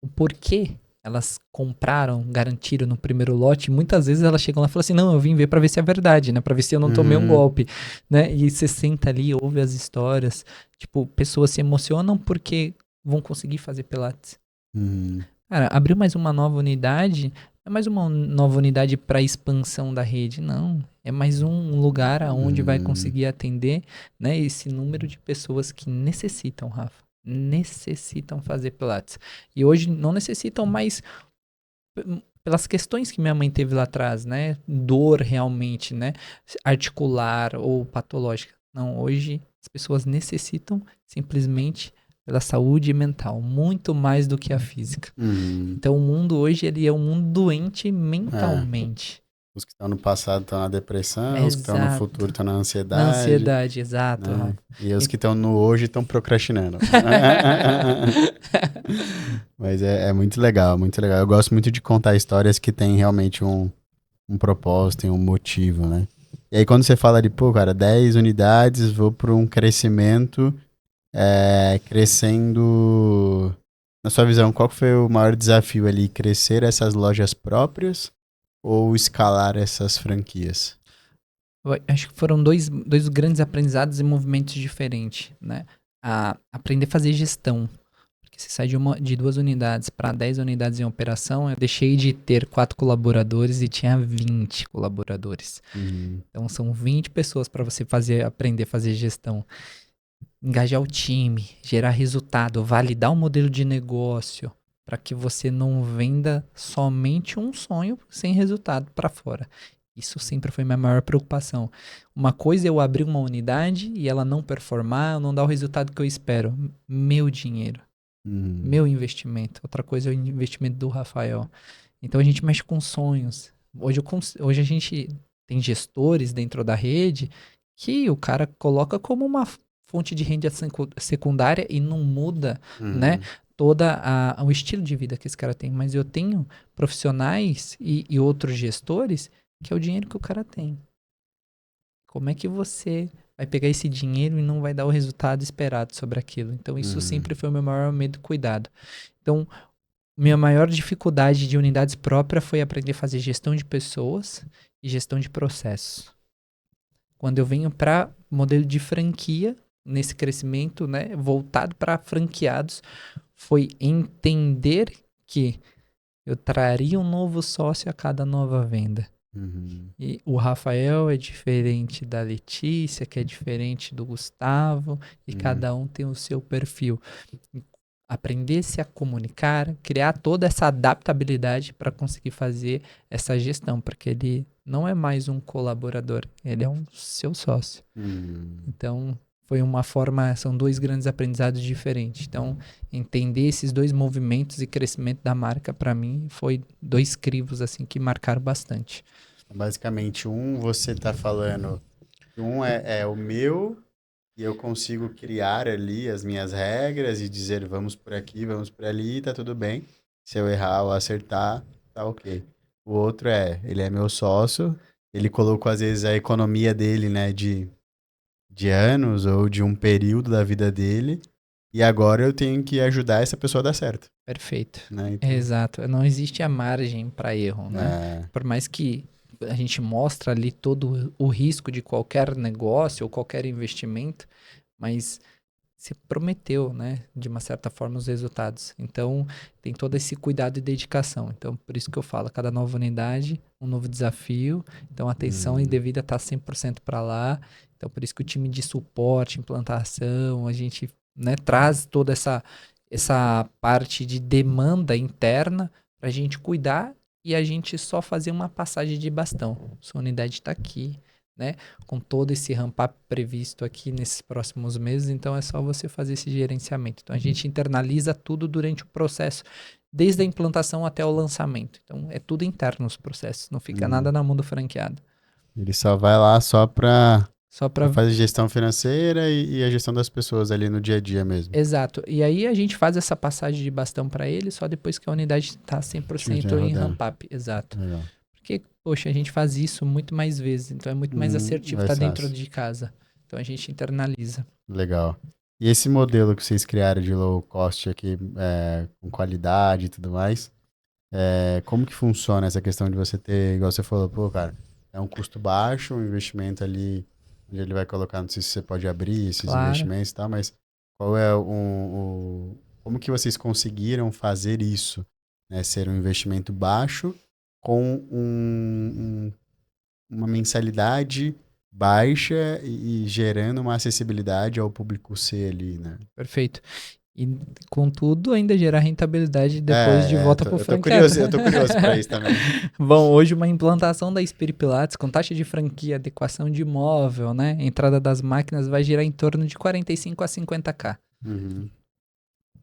o porquê elas compraram, garantiram no primeiro lote, muitas vezes elas chegam lá e falam assim, não, eu vim ver pra ver se é verdade, né, pra ver se eu não tomei um uhum, golpe, né, e você senta ali, ouve as histórias, tipo, pessoas se emocionam porque vão conseguir fazer Pilates. uhum, Cara, abriu mais uma nova unidade, não é mais uma nova unidade para expansão da rede, não. É mais um lugar aonde vai uhum, conseguir atender, né, esse número de pessoas que necessitam, Rafa. Necessitam fazer Pilates. E hoje não necessitam mais pelas questões que minha mãe teve lá atrás, né? Dor realmente, né? Articular ou patológica. Não, hoje as pessoas necessitam simplesmente pela saúde mental, muito mais do que a física. uhum. Então o mundo hoje ele é um mundo doente É, mentalmente. os que estão no passado estão na depressão, os que estão no Exato. futuro estão na Na ansiedade, ansiedade, exato, né? Rafa. E os E- que estão no hoje estão procrastinando. Mas é muito legal, muito legal. Eu gosto muito de contar histórias que têm realmente um propósito e um motivo, né? E aí quando você fala de, pô, cara, 10 unidades, vou para um crescimento, crescendo... Na sua visão, qual que foi o maior desafio ali? Crescer essas lojas próprias ou escalar essas franquias? Eu acho que foram dois grandes aprendizados e movimentos diferentes, né? Aprender a fazer gestão. Porque você sai de 2 unidades para 10 unidades em operação, eu deixei de ter 4 colaboradores e tinha 20 colaboradores. Uhum, Então são 20 pessoas para você aprender a fazer gestão. Engajar o time, gerar resultado, validar o modelo de negócio para que você não venda somente um sonho sem resultado para fora. Isso sempre foi minha maior preocupação. Uma coisa é eu abrir uma unidade e ela não performar, não dar o resultado que eu espero. Meu dinheiro, uhum, meu investimento. Outra coisa é o investimento do Rafael. Então a gente mexe com sonhos. Hoje a gente tem gestores dentro da rede que o cara coloca como uma fonte de renda secundária e não muda, né, uhum, o estilo de vida que esse cara tem. Mas eu tenho profissionais e outros gestores que é o dinheiro que o cara tem. Como é que você vai pegar esse dinheiro e não vai dar o resultado esperado sobre aquilo? Então isso uhum, sempre foi o meu maior medo e cuidado. Então minha maior dificuldade de unidades próprias foi aprender a fazer gestão de pessoas e gestão de processos. Quando eu venho para modelo de franquia, nesse crescimento, né, voltado para franqueados, foi entender que eu traria um novo sócio a cada nova venda. uhum, E o Rafael é diferente da Letícia, que é diferente do Gustavo, e uhum, cada um tem o seu perfil. Aprender-se a comunicar, criar toda essa adaptabilidade para conseguir fazer essa gestão, porque ele não é mais um colaborador, ele é um seu sócio. uhum. Então, foi uma forma, são dois grandes aprendizados diferentes. Então, entender esses dois movimentos e crescimento da marca, para mim, foi dois crivos assim que marcaram bastante. Basicamente, você tá falando que é o meu e eu consigo criar ali as minhas regras e dizer vamos por aqui, vamos por ali, tá tudo bem. Se eu errar ou acertar, tá ok. O outro ele é meu sócio, ele colocou às vezes a economia dele, né, de anos ou de um período da vida dele, e agora eu tenho que ajudar essa pessoa a dar certo, Perfeito. né? Então, Exato. Não existe a margem para erro, né? é, Por mais que a gente mostra ali todo o risco de qualquer negócio ou qualquer investimento, mas se prometeu, né, de uma certa forma os resultados. Então, tem todo esse cuidado e dedicação. Então, por isso que eu falo, cada nova unidade, um novo desafio. Então, a atenção hum, devida estar 100% para lá. Então, por isso que o time de suporte, implantação, a gente, né, traz toda essa parte de demanda interna para a gente cuidar e a gente só fazer uma passagem de bastão. Sua unidade está aqui, né? Com todo esse ramp-up previsto aqui nesses próximos meses, então é só você fazer esse gerenciamento. Então a gente internaliza tudo durante o processo, desde a implantação até o lançamento. Então é tudo interno os processos, não fica nada na mão do franqueado. Ele só vai lá só para Só para fazer gestão financeira e a gestão das pessoas ali no dia a dia mesmo. Exato. E aí a gente faz essa passagem de bastão para ele só depois que a unidade está 100% em ramp-up. Exato. Legal. Porque, poxa, a gente faz isso muito mais vezes, então é muito mais assertivo estar dentro de casa. Então a gente internaliza. Legal. E esse modelo que vocês criaram de low cost aqui, com qualidade e tudo mais, como que funciona essa questão de você ter, igual você falou, pô, cara, é um custo baixo, um investimento ali, onde ele vai colocar, não sei se você pode abrir esses investimentos e tal, mas qual é como que vocês conseguiram fazer isso, né? Ser um investimento baixo com uma mensalidade baixa e gerando uma acessibilidade ao público C ali, né? Perfeito. E, contudo, ainda gerar rentabilidade depois de volta para o franqueado. Eu tô curioso para isso também. Bom, hoje uma implantação da Inspire Pilates com taxa de franquia, adequação de imóvel, né? Entrada das máquinas vai girar em torno de 45 a 50k. Uhum.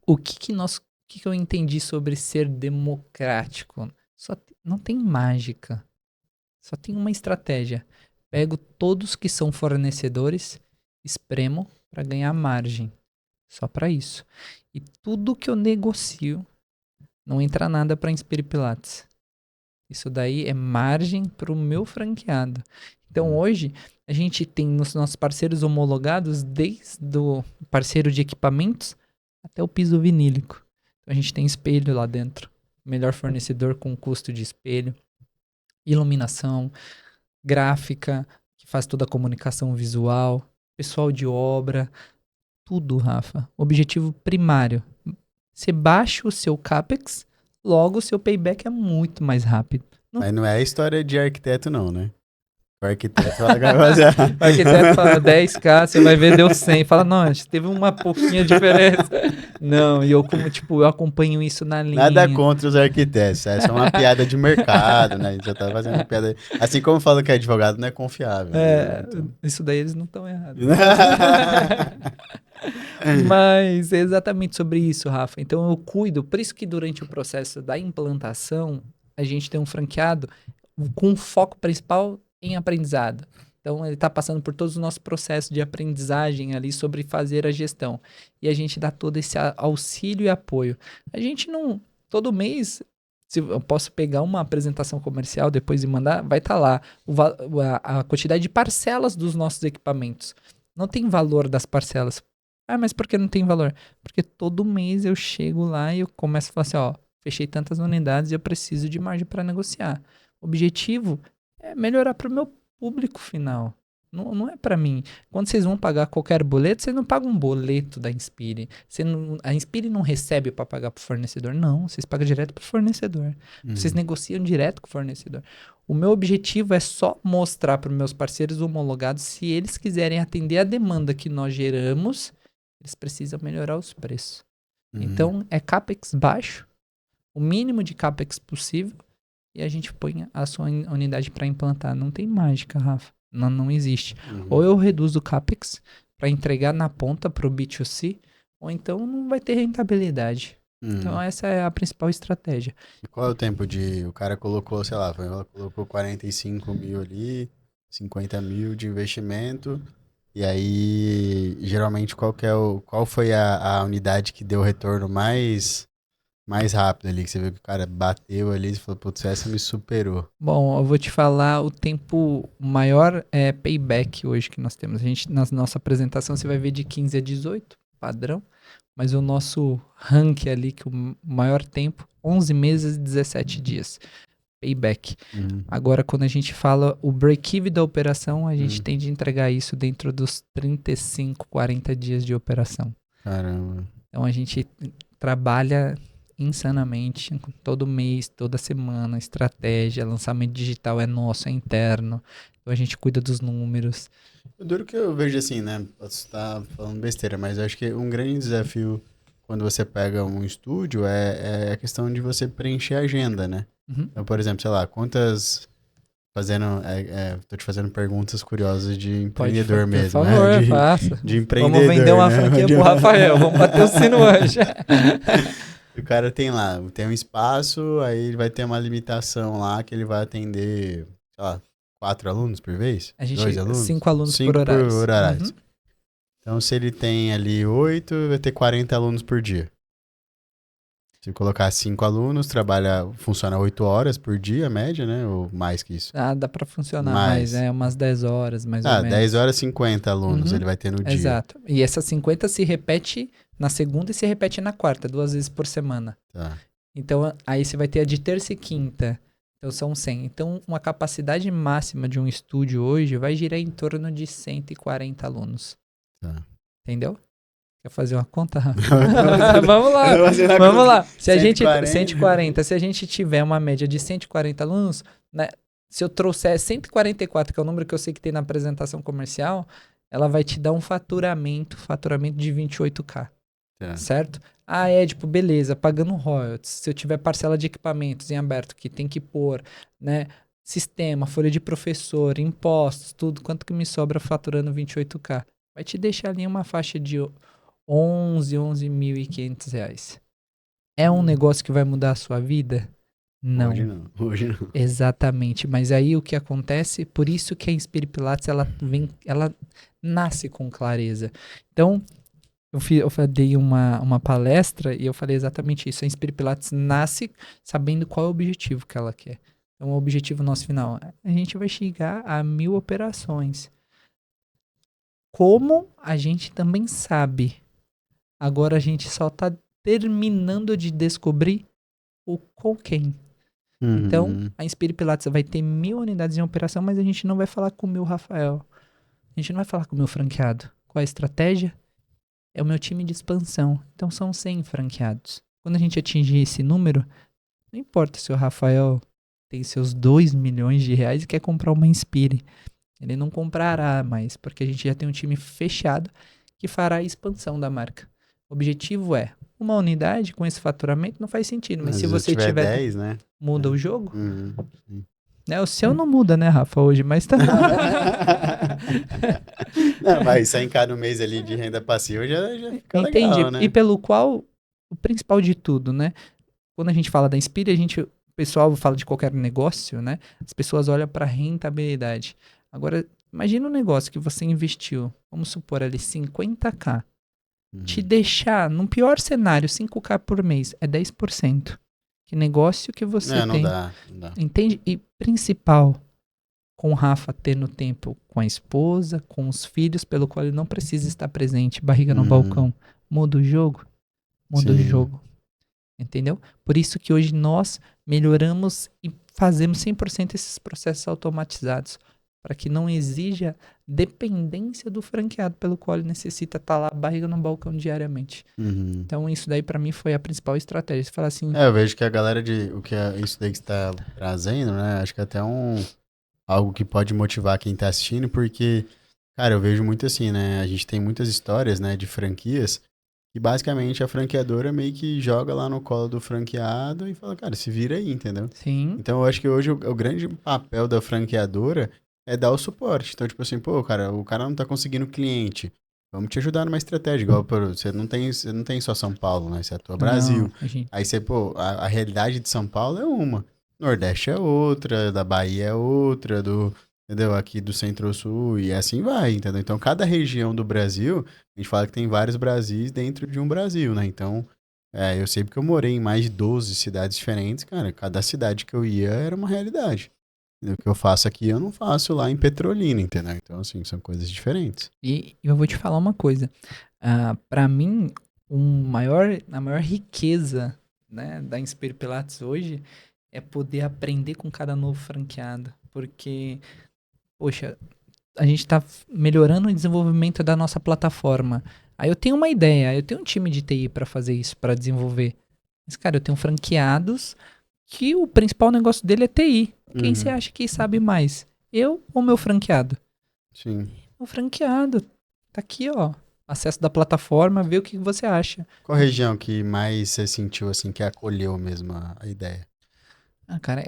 O que eu entendi sobre ser democrático? Não tem mágica. Só tem uma estratégia. Pego todos que são fornecedores, espremo para ganhar margem. Só para isso. E tudo que eu negocio, não entra nada para Inspire Pilates. Isso daí é margem para o meu franqueado. Então hoje a gente tem nos nossos parceiros homologados, desde o parceiro de equipamentos até o piso vinílico. Então a gente tem espelho lá dentro. Melhor fornecedor com custo de espelho. Iluminação, gráfica, que faz toda a comunicação visual, pessoal de obra, tudo, Rafa. Objetivo primário. Você baixa o seu CAPEX, logo o seu payback é muito mais rápido. Mas não é a história de arquiteto não, né? O arquiteto fala, o arquiteto fala 10k, você vai ver, deu 100. Fala, não, a gente teve uma pouquinha diferença. Não, e eu eu acompanho isso na linha. Nada contra os arquitetos, essa é uma piada de mercado, né? A gente já tá fazendo uma piada. Assim como falo que advogado não é confiável. Né? Então... Isso daí eles não estão errados. Mas é exatamente sobre isso, Rafa. Então eu cuido, por isso que durante o processo da implantação, a gente tem um franqueado com foco principal em aprendizado. Então, ele está passando por todos os nossos processos de aprendizagem ali sobre fazer a gestão. E a gente dá todo esse auxílio e apoio. A gente não... Todo mês, se eu posso pegar uma apresentação comercial depois e mandar, vai estar lá a quantidade de parcelas dos nossos equipamentos. Não tem valor das parcelas. Ah, mas por que não tem valor? Porque todo mês eu chego lá e eu começo a falar assim, ó, fechei tantas unidades e eu preciso de margem para negociar. O objetivo é melhorar para o meu público final. Não é para mim. Quando vocês vão pagar qualquer boleto, vocês não pagam um boleto da Inspire. A Inspire não recebe para pagar para o fornecedor. Não, vocês pagam direto para o fornecedor. Vocês negociam direto com o fornecedor. O meu objetivo é só mostrar para os meus parceiros homologados, se eles quiserem atender a demanda que nós geramos, eles precisam melhorar os preços. Então, é CAPEX baixo, o mínimo de CAPEX possível, e a gente põe a sua unidade para implantar. Não tem mágica, Rafa. Não existe. Ou eu reduzo o CAPEX para entregar na ponta para o B2C, ou então não vai ter rentabilidade. Então essa é a principal estratégia. E qual é o tempo o cara colocou, sei lá, colocou 45 mil ali, 50 mil de investimento, e aí, geralmente, qual foi a unidade que deu o retorno mais rápido ali, que você viu que o cara bateu ali e falou, putz, essa me superou. Bom, eu vou te falar o tempo maior payback hoje que nós temos. A gente, na nossa apresentação, você vai ver de 15 a 18, padrão, mas o nosso rank ali, que o maior tempo, 11 meses e 17 dias. Payback. Agora, quando a gente fala o break-even da operação, a gente tem de entregar isso dentro dos 35, 40 dias de operação. Caramba. Então, a gente trabalha insanamente, todo mês, toda semana, estratégia, lançamento digital é nosso, é interno, então a gente cuida dos números. O duro que eu vejo assim, né, posso estar falando besteira, mas eu acho que um grande desafio quando você pega um estúdio é a questão de você preencher a agenda, né? Então, por exemplo, sei lá, quantas tô te fazendo perguntas curiosas de Pode, empreendedor por mesmo, favor, né? faça. De empreendedor, Vamos vender uma né? franquia pro Rafael, vamos bater o sino hoje. O cara tem um espaço, aí ele vai ter uma limitação lá que ele vai atender, sei lá, 4 alunos por vez? A 2 gente, alunos? 5 alunos por 5 por horários. horários. Uhum. Então, se ele tem ali 8, vai ter 40 alunos por dia. Se colocar 5 alunos, funciona 8 horas por dia, média, né? Ou mais que isso? Ah, dá pra funcionar, mas Mais. é umas 10 horas, mais ou 10 menos. horas, 50 alunos Uhum. ele vai ter no dia. Exato. E essas 50 se repete na segunda e se repete na quarta, 2 vezes por semana. Tá. Então, aí você vai ter a de terça e quinta. Então, são 100. Então, uma capacidade máxima de um estúdio hoje vai girar em torno de 140 alunos. Tá. Entendeu? Quer fazer uma conta, Rafa? Vamos Vamos lá. Vamos lá. Se a gente 140. 140, se a gente tiver uma média de 140 alunos, né? Se eu trouxer 144, que é o número que eu sei que tem na apresentação comercial, ela vai te dar um faturamento de 28k, Tá. certo? Ah, é, tipo, beleza, pagando royalties. Se eu tiver parcela de equipamentos em aberto que tem que pôr, né? Sistema, folha de professor, impostos, tudo, quanto que me sobra faturando 28k? Vai te deixar ali uma faixa de 11.500 reais. É um negócio que vai mudar a sua vida? Não. Hoje não. Exatamente. Mas aí o que acontece, por isso que a Inspire Pilates, ela nasce com clareza. Então, eu dei uma palestra e eu falei exatamente isso. A Inspire Pilates nasce sabendo qual é o objetivo que ela quer. Então, o objetivo nosso final, a gente vai chegar a 1.000 operações. Como a gente também sabe. Agora a gente só tá terminando de descobrir o com quem. Então, a Inspire Pilates vai ter 1.000 unidades em operação, mas a gente não vai falar com o meu Rafael. A gente não vai falar com o meu franqueado. Qual é a estratégia? É o meu time de expansão. Então, são 100 franqueados. Quando a gente atingir esse número, não importa se o Rafael tem seus 2 milhões de reais e quer comprar uma Inspire. Ele não comprará mais, porque a gente já tem um time fechado que fará a expansão da marca. O objetivo é, uma unidade com esse faturamento não faz sentido, mas se você tiver 10, né? muda o jogo. Sim. Né? O seu não muda, né, Rafa, hoje, mas tá. Não, mas 100k no mês ali de renda passiva já fica Entendi. legal, né? E pelo qual, o principal de tudo, né? Quando a gente fala da Inspire, o pessoal fala de qualquer negócio, né? As pessoas olham para rentabilidade. Agora, imagina um negócio que você investiu, vamos supor ali 50k. Te deixar, no pior cenário, 5k por mês, é 10%. Que negócio que você não tem. dá. Entende? E principal, com o Rafa tendo tempo com a esposa, com os filhos, pelo qual ele não precisa estar presente, barriga no balcão. Muda o jogo? Muda o Sim. jogo. Entendeu? Por isso que hoje nós melhoramos e fazemos 100% esses processos automatizados, para que não exija dependência do franqueado, pelo qual ele necessita estar lá, barriga no balcão diariamente. Então, isso daí para mim foi a principal estratégia. Você fala assim... eu vejo que a galera isso daí que você tá trazendo, né? Acho que até algo que pode motivar quem tá assistindo, porque, cara, eu vejo muito assim, né? A gente tem muitas histórias, né, de franquias, e basicamente a franqueadora meio que joga lá no colo do franqueado e fala, cara, se vira aí, entendeu? Sim. Então eu acho que hoje o grande papel da franqueadora é dar o suporte. Então, tipo assim, pô, cara, o cara não tá conseguindo cliente. Vamos te ajudar numa estratégia. Igual, você não tem só São Paulo, né? Você atua Brasil. Aí você, pô, a realidade de São Paulo é uma. Nordeste é outra, da Bahia é outra, entendeu? Aqui do Centro-Sul e assim vai, entendeu? Então, cada região do Brasil, a gente fala que tem vários Brasis dentro de um Brasil, né? Então, eu sei porque eu morei em mais de 12 cidades diferentes, cara. Cada cidade que eu ia era uma realidade. O que eu faço aqui, eu não faço lá em Petrolina, entendeu? Então, assim, são coisas diferentes. E eu vou te falar uma coisa. Para mim, a maior riqueza, né, da Inspire Pilates hoje é poder aprender com cada novo franqueado. Porque, poxa, a gente tá melhorando o desenvolvimento da nossa plataforma. Aí eu tenho uma ideia, eu tenho um time de TI para fazer isso, para desenvolver. Mas, cara, eu tenho franqueados que o principal negócio dele é TI. Quem você acha que sabe mais? Eu ou meu franqueado? Sim. O franqueado. Tá aqui, ó. Acesso da plataforma, vê o que você acha. Qual região que mais você sentiu, assim, que acolheu mesmo a ideia? Cara,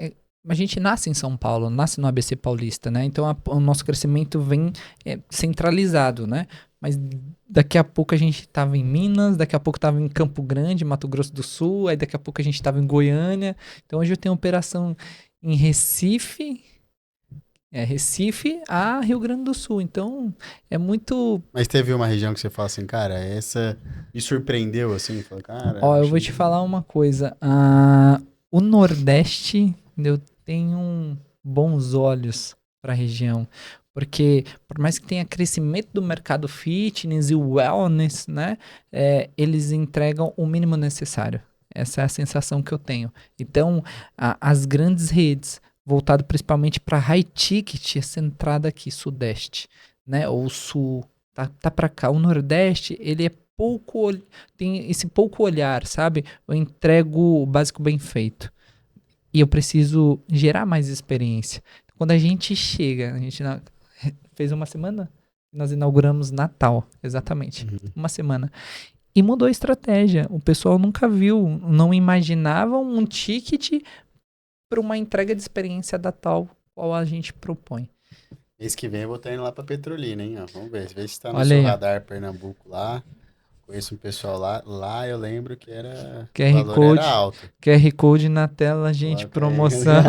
a gente nasce em São Paulo, nasce no ABC Paulista, né? Então o nosso crescimento vem centralizado, né? Mas daqui a pouco a gente estava em Minas, daqui a pouco estava em Campo Grande, Mato Grosso do Sul, aí daqui a pouco a gente estava em Goiânia. Então hoje eu tenho operação em Recife, Recife a Rio Grande do Sul. Então é muito. Mas teve uma região que você fala assim, cara, essa me surpreendeu, assim, falou, cara, Ó, eu vou achei... te falar uma coisa. O Nordeste, eu tenho bons olhos para a região. Porque, por mais que tenha crescimento do mercado fitness e wellness, né? Eles entregam o mínimo necessário. Essa é a sensação que eu tenho. Então, as grandes redes, voltado principalmente para high ticket, essa entrada aqui, Sudeste, né? Ou Sul, tá para cá. O Nordeste, ele é pouco tem esse pouco olhar, sabe? Eu entrego o básico bem feito. E eu preciso gerar mais experiência. Quando a gente chega, fez uma semana, nós inauguramos Natal, exatamente. Uhum. Uma semana. E mudou a estratégia. O pessoal nunca viu, não imaginava um ticket para uma entrega de experiência da tal qual a gente propõe. Mês que vem eu vou estar indo lá pra Petrolina, hein? Ó, vamos ver se tá no Olha seu aí, ó. radar Pernambuco lá. Conheço um pessoal lá. Lá eu lembro que era... O QR valor era Code, alto. QR Code na tela, gente, Lá tem... promoção.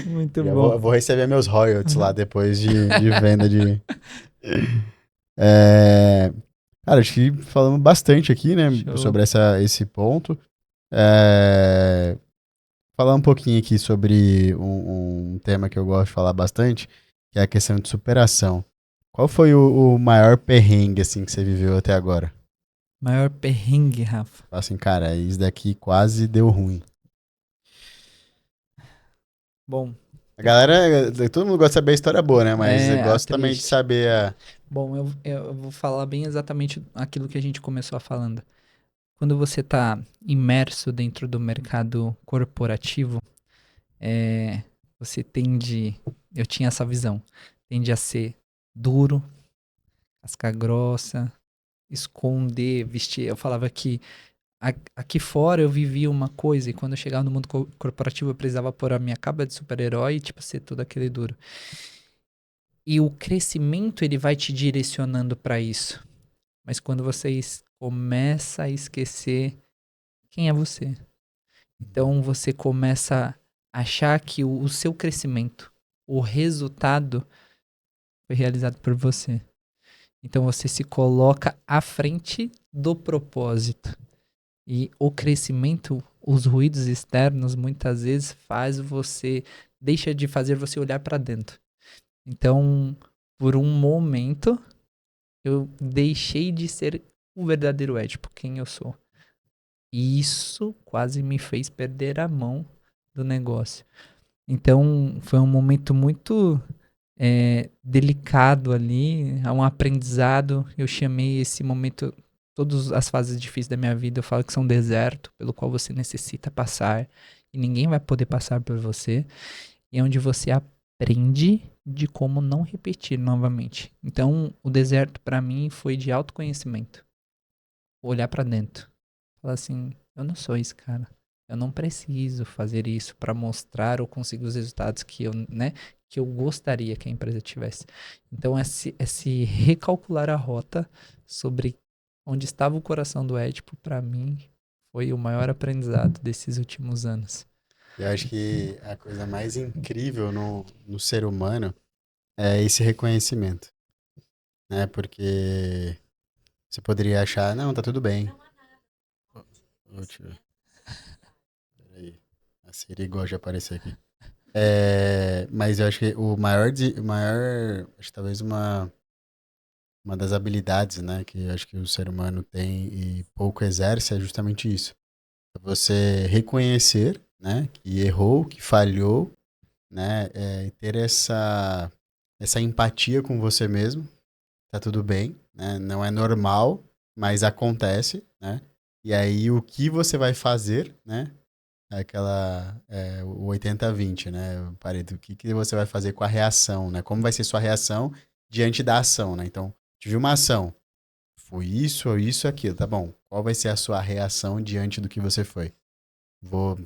Muito Eu bom. vou receber meus royalties lá depois de venda de... É... Cara, acho que falamos bastante aqui, né, Show. sobre esse ponto. É... Falar um pouquinho aqui sobre um tema que eu gosto de falar bastante, que é a questão de superação. Qual foi o maior perrengue, assim, que você viveu até agora? Maior perrengue, Rafa. Fala assim, cara, isso daqui quase deu ruim. Bom, A galera, todo mundo gosta de saber a história boa, né? Mas eu a gosto também de triste. saber a... Bom, eu vou falar bem exatamente aquilo que a gente começou a falando. Quando você está imerso dentro do mercado corporativo, você tende, eu tinha essa visão, tende a ser duro, casca grossa, esconder, vestir. Eu falava que aqui fora eu vivia uma coisa e quando eu chegava no mundo corporativo eu precisava pôr a minha capa de super-herói e tipo ser tudo aquele duro. E o crescimento ele vai te direcionando para isso. Mas quando você começa a esquecer quem é você, então você começa a achar que o seu crescimento, o resultado foi realizado por você. Então você se coloca à frente do propósito. E o crescimento, os ruídos externos muitas vezes deixa de fazer você olhar para dentro. Então, por um momento, eu deixei de ser o verdadeiro Édipo, quem eu sou. E isso quase me fez perder a mão do negócio. Então, foi um momento muito delicado ali, é um aprendizado. Eu chamei esse momento, todas as fases difíceis da minha vida, eu falo que são um deserto pelo qual você necessita passar e ninguém vai poder passar por você. E é onde você aprende de como não repetir novamente. Então, o deserto para mim foi de autoconhecimento. Olhar para dentro. Falar assim, eu não sou esse cara. Eu não preciso fazer isso para mostrar ou conseguir os resultados que eu gostaria que a empresa tivesse. Então, esse recalcular a rota sobre onde estava o coração do Édipo, para mim, foi o maior aprendizado desses últimos anos. Eu acho que a coisa mais incrível no ser humano é esse reconhecimento, né? Porque você poderia achar, não, tá tudo bem. Deixa eu... Peraí. A Siri gosta de aparecer aqui. Mas eu acho que o maior, acho que talvez uma das habilidades, né, que eu acho que o ser humano tem e pouco exerce é justamente isso. É você reconhecer, né, que errou, que falhou, né, e ter essa empatia com você mesmo. Tá tudo bem, né? Não é normal, mas acontece, né? E aí o que você vai fazer, né? O 80-20, né? Pareto, o que você vai fazer com a reação, né? Como vai ser sua reação diante da ação, né? Então, tive uma ação, foi isso, ou isso, aquilo, tá bom. Qual vai ser a sua reação diante do que você foi? Vou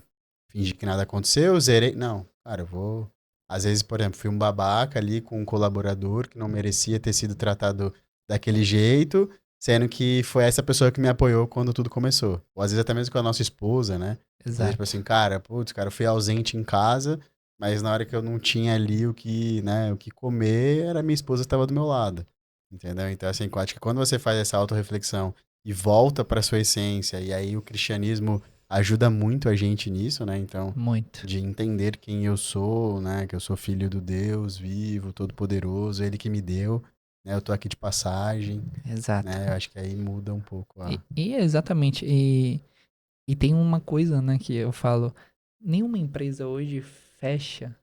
fingir que nada aconteceu, zerei. Não, cara, eu vou. Às vezes, por exemplo, fui um babaca ali com um colaborador que não merecia ter sido tratado daquele jeito, sendo que foi essa pessoa que me apoiou quando tudo começou. Ou às vezes até mesmo com a nossa esposa, né? Às vezes, tipo Exato. assim, cara, putz, cara, eu fui ausente em casa, mas na hora que eu não tinha ali o que, né, o que comer, era minha esposa que estava do meu lado. Entendeu? Então, assim, eu acho que quando você faz essa autorreflexão e volta para sua essência, e aí o cristianismo ajuda muito a gente nisso, né? Então, Muito. de entender quem eu sou, né? Que eu sou filho do Deus vivo, todo-poderoso, ele que me deu, né? Eu tô aqui de passagem, Exato. né? Eu acho que aí muda um pouco E exatamente. E tem uma coisa, né, que eu falo, nenhuma empresa hoje fecha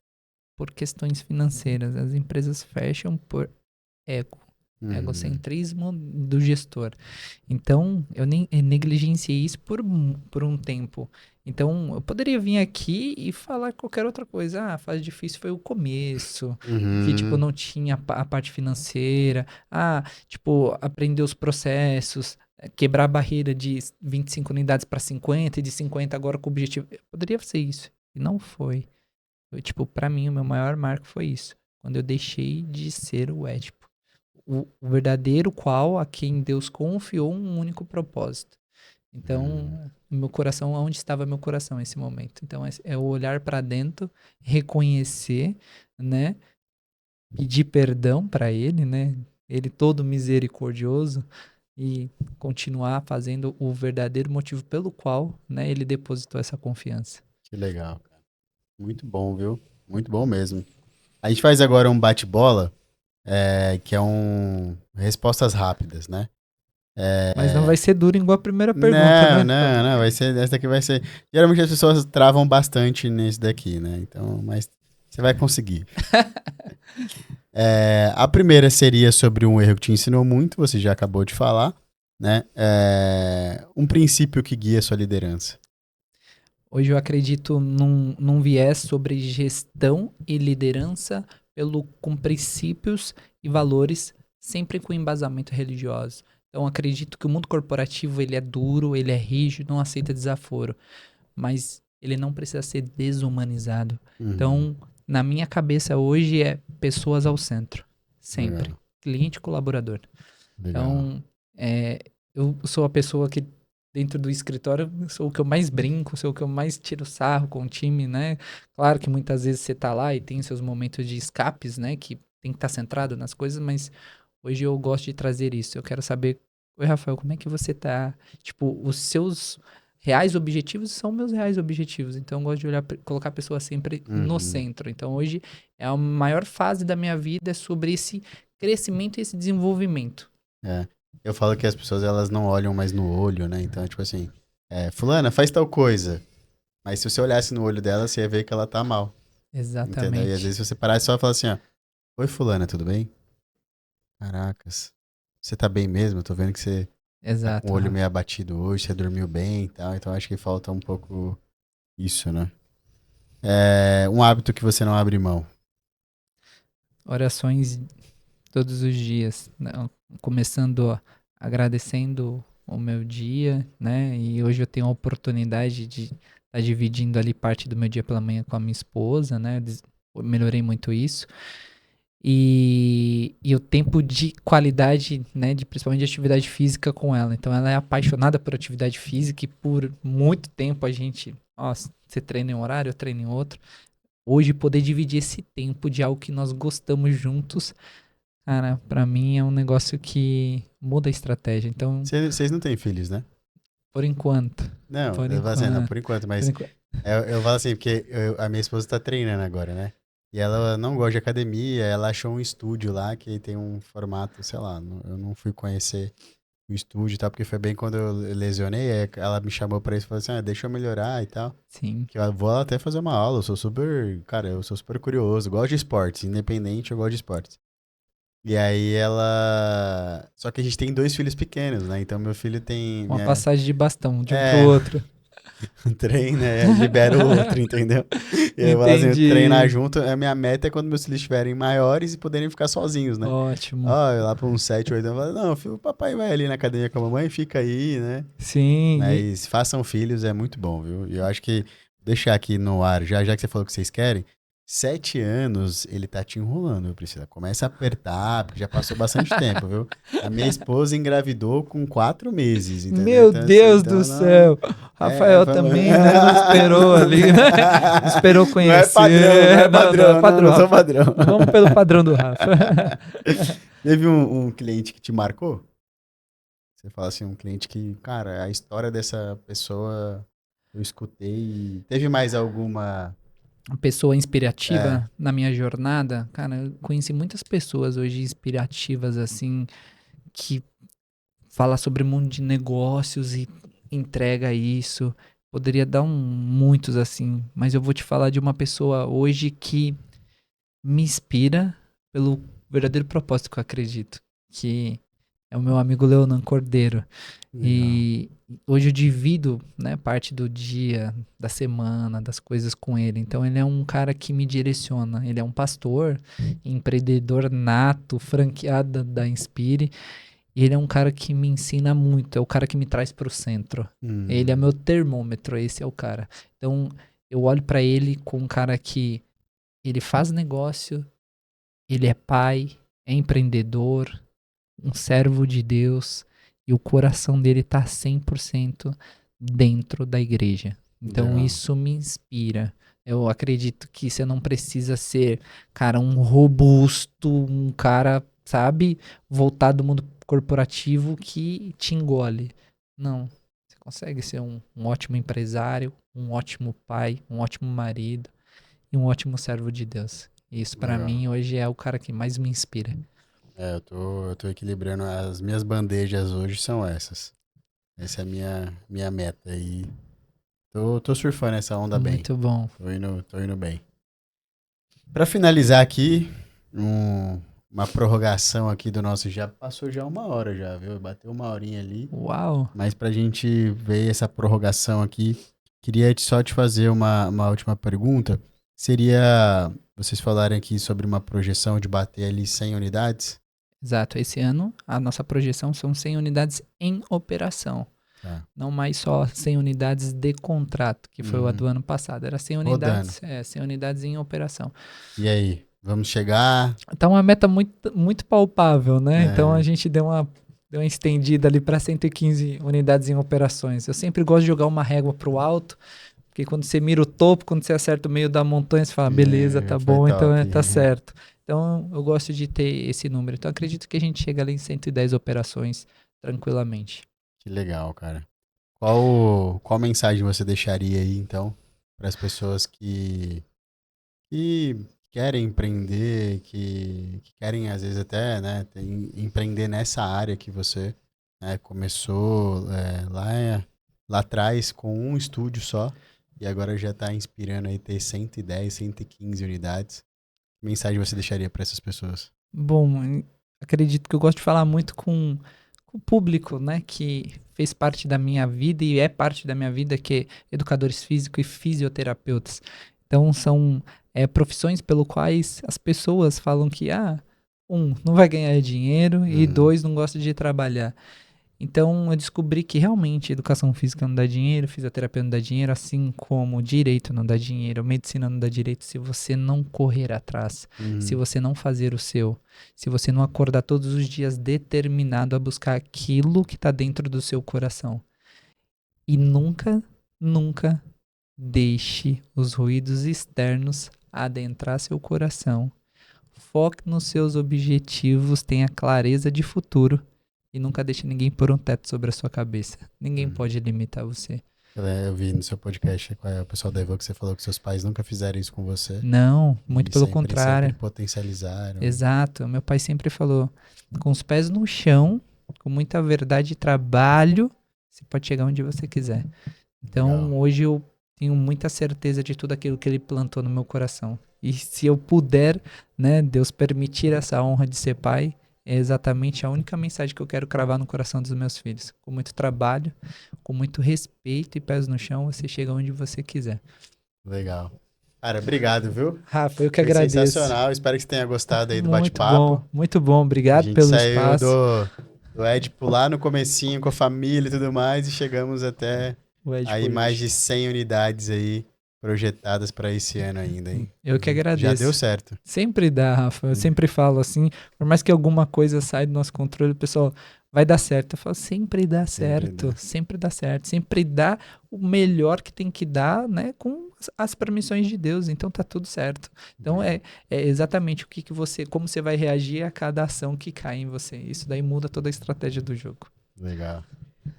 por questões financeiras. As empresas fecham por ego, Uhum, egocentrismo do gestor. Então, eu negligenciei isso por um tempo. Então, eu poderia vir aqui e falar qualquer outra coisa. Ah, a fase difícil foi o começo, que, tipo, uhum, não tinha a parte financeira. Ah, tipo, aprender os processos, quebrar a barreira de 25 unidades para 50 e de 50 agora com o objetivo. Poderia ser isso. E não foi. Tipo, pra mim, o meu maior marco foi isso. Quando eu deixei de ser o Édipo. O verdadeiro qual a quem Deus confiou um único propósito. uhum. Então, meu coração, onde estava meu coração nesse momento? Então, é o olhar para dentro, reconhecer, né? Pedir perdão para ele, né? Ele todo misericordioso e continuar fazendo o verdadeiro motivo pelo qual, né, ele depositou essa confiança. Que legal, cara. Muito bom, viu? Muito bom mesmo. A gente faz agora um bate-bola, que é um respostas rápidas, né? Mas não vai ser duro igual a primeira pergunta, Não, né? não, não, vai ser, essa daqui vai ser. Geralmente as pessoas travam bastante nesse daqui, né? Então, mas você vai conseguir. A primeira seria sobre um erro que te ensinou muito, você já acabou de falar, né? Um princípio que guia a sua liderança. Hoje eu acredito num viés sobre gestão e liderança com princípios e valores, sempre com embasamento religioso. Então acredito que o mundo corporativo ele é duro, ele é rígido, não aceita desaforo, mas ele não precisa ser desumanizado. Uhum, Então, na minha cabeça hoje é pessoas ao centro, sempre, legal, cliente e colaborador. legal. Então, eu sou a pessoa que, dentro do escritório, sou o que eu mais brinco, sou o que eu mais tiro sarro com o time, né? Claro que muitas vezes você tá lá e tem seus momentos de escapes, né? Que tem que estar centrado nas coisas, mas hoje eu gosto de trazer isso. Eu quero saber, oi, Rafael, como é que você tá? Tipo, os seus reais objetivos são meus reais objetivos. Então, eu gosto de olhar, colocar a pessoa sempre no Uhum, centro. Então, hoje é a maior fase da minha vida é sobre esse crescimento e esse desenvolvimento. é. Eu falo que as pessoas elas não olham mais no olho, né? Então, tipo assim, fulana, faz tal coisa. Mas se você olhasse no olho dela, você ia ver que ela tá mal. Entendeu? E às Exatamente. vezes você parasse só e falar assim, ó, oi fulana, tudo bem? Caracas, você tá bem mesmo? Eu tô vendo que você tá com o Exato, olho meio Rafa. abatido hoje, você dormiu bem e tal, então acho que falta um pouco isso, né? Um hábito que você não abre mão. Orações todos os dias, né? Começando ó, agradecendo o meu dia, né? E hoje eu tenho a oportunidade de estar dividindo ali parte do meu dia pela manhã com a minha esposa, né? Eu melhorei muito isso. E o tempo de qualidade, né, principalmente de atividade física com ela. Então ela é apaixonada por atividade física e por muito tempo a gente, ó, você treina em um horário, eu treino em outro. Hoje poder dividir esse tempo de algo que nós gostamos juntos, cara, pra mim é um negócio que muda a estratégia. Então, Vocês não têm filhos, né? por enquanto, Não, por eu falo assim, não, enquanto, por enquanto, por mas enquanto. eu falo assim, porque a minha esposa tá treinando agora, né? E ela não gosta de academia, ela achou um estúdio lá que tem um formato, sei lá, eu não fui conhecer o estúdio e tal, porque foi bem quando eu lesionei, aí ela me chamou pra isso e falou assim, deixa eu melhorar e tal. Sim, Que eu vou até fazer uma aula, eu sou super curioso, gosto de esportes, independente, eu gosto de esportes. E aí ela. Só que a gente tem dois filhos pequenos, né? Então meu filho tem. uma passagem de bastão de um pro É, outro. treina, libera o outro, entendeu? E aí eu falo assim, treinar Entendi. junto, a minha meta é quando meus filhos estiverem maiores e poderem ficar sozinhos, né? Ótimo. Ó, lá pra uns 7, 8 anos, eu falo, não, filho, o papai vai ali na academia com a mamãe, fica aí, né? Sim, Mas façam filhos é muito bom, viu? E eu acho que deixar aqui no ar, já que você falou que vocês querem, 7 anos ele tá te enrolando, viu, Priscila? Começa a apertar, porque já passou bastante tempo, viu? A minha esposa engravidou com 4 meses, entendeu? Meu Então, assim, Deus do então não. céu. Rafael Vamos. também, né? Não esperou ali, né? Não esperou Não é conhecer. padrão, não é Não é padrão, não, não sou Rafa. padrão. Vamos pelo padrão do Rafa. Teve um cliente que te marcou? Você fala assim, um cliente que, cara, a história dessa pessoa eu escutei. Teve mais alguma. Uma pessoa É. inspirativa na minha jornada, cara, eu conheci muitas pessoas hoje inspirativas, assim, que fala sobre o mundo de negócios e entrega isso. Poderia dar muitos, assim, mas eu vou te falar de uma pessoa hoje que me inspira pelo verdadeiro propósito que eu acredito, que é o meu amigo Leonan Cordeiro. Legal. E hoje eu divido, né, parte do dia, da semana, das coisas com ele. Então ele é um cara que me direciona. Ele é um pastor, empreendedor nato, franqueado da Inspire. E ele é um cara que me ensina muito. É o cara que me traz pro centro. Ele é meu termômetro, esse é o cara. Então eu olho pra ele com um cara que ele faz negócio, ele é pai, é empreendedor, um servo de Deus e o coração dele tá 100% dentro da igreja. Então Legal. isso me inspira. Eu acredito que você não precisa ser, cara, um robusto, um cara, sabe, voltado do mundo corporativo que te engole. Não. Você consegue ser um ótimo empresário, um ótimo pai, um ótimo marido e um ótimo servo de Deus. Isso pra Legal. mim hoje é o cara que mais me inspira. Eu tô equilibrando. As minhas bandejas hoje são essas. Essa é a minha meta. E tô surfando essa onda bem. Muito bom. Tô indo bem. Pra finalizar aqui, uma prorrogação aqui do nosso. Já passou já 1 hora já, viu? Bateu 1 horinha ali. Uau. Mas pra gente ver essa prorrogação aqui, queria só te fazer uma última pergunta. Seria vocês falarem aqui sobre uma projeção de bater ali 100 unidades? Exato. Esse ano, a nossa projeção são 100 unidades em operação. Tá. Não mais só 100 unidades de contrato, que foi o do ano passado. Era 100 Rodando. unidades, 100 unidades em operação. E aí, vamos chegar? Tá uma meta muito, muito palpável, né? Então a É, gente deu uma estendida ali para 115 unidades em operações. Eu sempre gosto de jogar uma régua pro alto, porque quando você mira o topo, quando você acerta o meio da montanha, você fala, beleza, tá foi bom, então top. tá certo. Então eu gosto de ter esse número. Então acredito que a gente chega ali em 110 operações tranquilamente. Que legal, cara. Qual mensagem você deixaria aí, então, para as pessoas que querem empreender, que querem, às vezes, até, né, empreender nessa área que você, né, começou lá atrás com um estúdio só e agora já está inspirando aí ter 110, 115 unidades. Que mensagem você deixaria para essas pessoas? Bom, acredito que eu gosto de falar muito com o público, né, que fez parte da minha vida e é parte da minha vida, que é educadores físicos e fisioterapeutas. Então são profissões pelo quais as pessoas falam que, não vai ganhar dinheiro e dois, não gosta de trabalhar. Então eu descobri que realmente educação física não dá dinheiro, fisioterapia não dá dinheiro, assim como direito não dá dinheiro, medicina não dá direito se você não correr atrás, se você não fazer o seu, se você não acordar todos os dias determinado a buscar aquilo que está dentro do seu coração. E nunca, nunca deixe os ruídos externos adentrar seu coração. Foque nos seus objetivos, tenha clareza de futuro. E nunca deixe ninguém pôr um teto sobre a sua cabeça. Ninguém pode limitar você. Eu vi no seu podcast com o pessoal da Evo que você falou que seus pais nunca fizeram isso com você. Não, muito E pelo sempre contrário. potencializaram. Exato. Meu pai sempre falou, com os pés no chão, com muita verdade e trabalho, você pode chegar onde você quiser. Então, Legal. hoje eu tenho muita certeza de tudo aquilo que ele plantou no meu coração. E se eu puder, né, Deus permitir essa honra de ser pai, é exatamente a única mensagem que eu quero cravar no coração dos meus filhos. Com muito trabalho, com muito respeito e pés no chão, você chega onde você quiser. Legal. Cara, obrigado, viu? Rafa, eu que Foi agradeço. sensacional. Espero que você tenha gostado aí do Muito bate-papo. bom, muito bom. A Obrigado gente pelo saiu espaço. do Edipo lá no comecinho com a família e tudo mais e chegamos até O Ed aí por mais hoje. de 100 unidades aí projetadas para esse ano ainda, hein? Eu que Já agradeço. deu certo. Sempre dá, Rafa. Eu sempre falo assim, por mais que alguma coisa saia do nosso controle, o pessoal vai dar certo. Eu falo, sempre dá certo, sempre dá certo, sempre dá o melhor que tem que dar, né, com as permissões de Deus. Então tá tudo certo. Então é exatamente o que você, como você vai reagir a cada ação que cai em você. Isso daí muda toda a estratégia do jogo. Legal.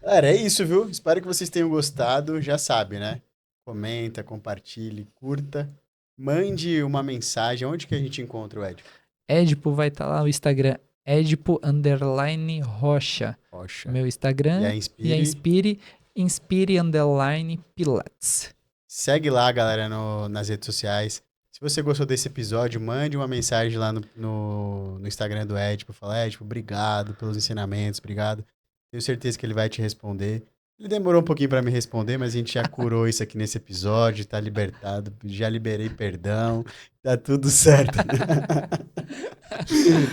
Galera, é isso, viu? Espero que vocês tenham gostado. Já sabe, né? Comenta, compartilhe, curta. Mande uma mensagem. Onde que a gente encontra o Edipo? Edipo vai estar lá no Instagram, Edipo_Rocha. Rocha. Meu Instagram E a Inspire_Pilates. Segue lá, galera, nas redes sociais. Se você gostou desse episódio, mande uma mensagem lá no Instagram do Edipo. Fala, Edipo, obrigado pelos ensinamentos, obrigado. Tenho certeza que ele vai te responder. Ele demorou um pouquinho para me responder, mas a gente já curou isso aqui nesse episódio, tá libertado, já liberei perdão, tá tudo certo.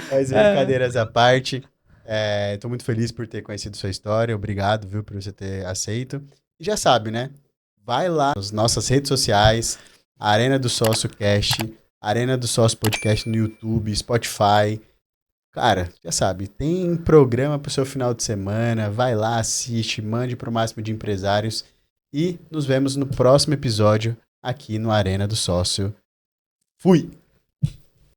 Mas brincadeiras à parte, tô muito feliz por ter conhecido sua história, obrigado, viu, por você ter aceito. E já sabe, né? Vai lá nas nossas redes sociais, Arena do Sócio Cast, Arena do Sócio Podcast no YouTube, Spotify. Cara, já sabe, tem programa pro seu final de semana, vai lá, assiste, mande pro máximo de empresários e nos vemos no próximo episódio aqui no Arena do Sócio. Fui!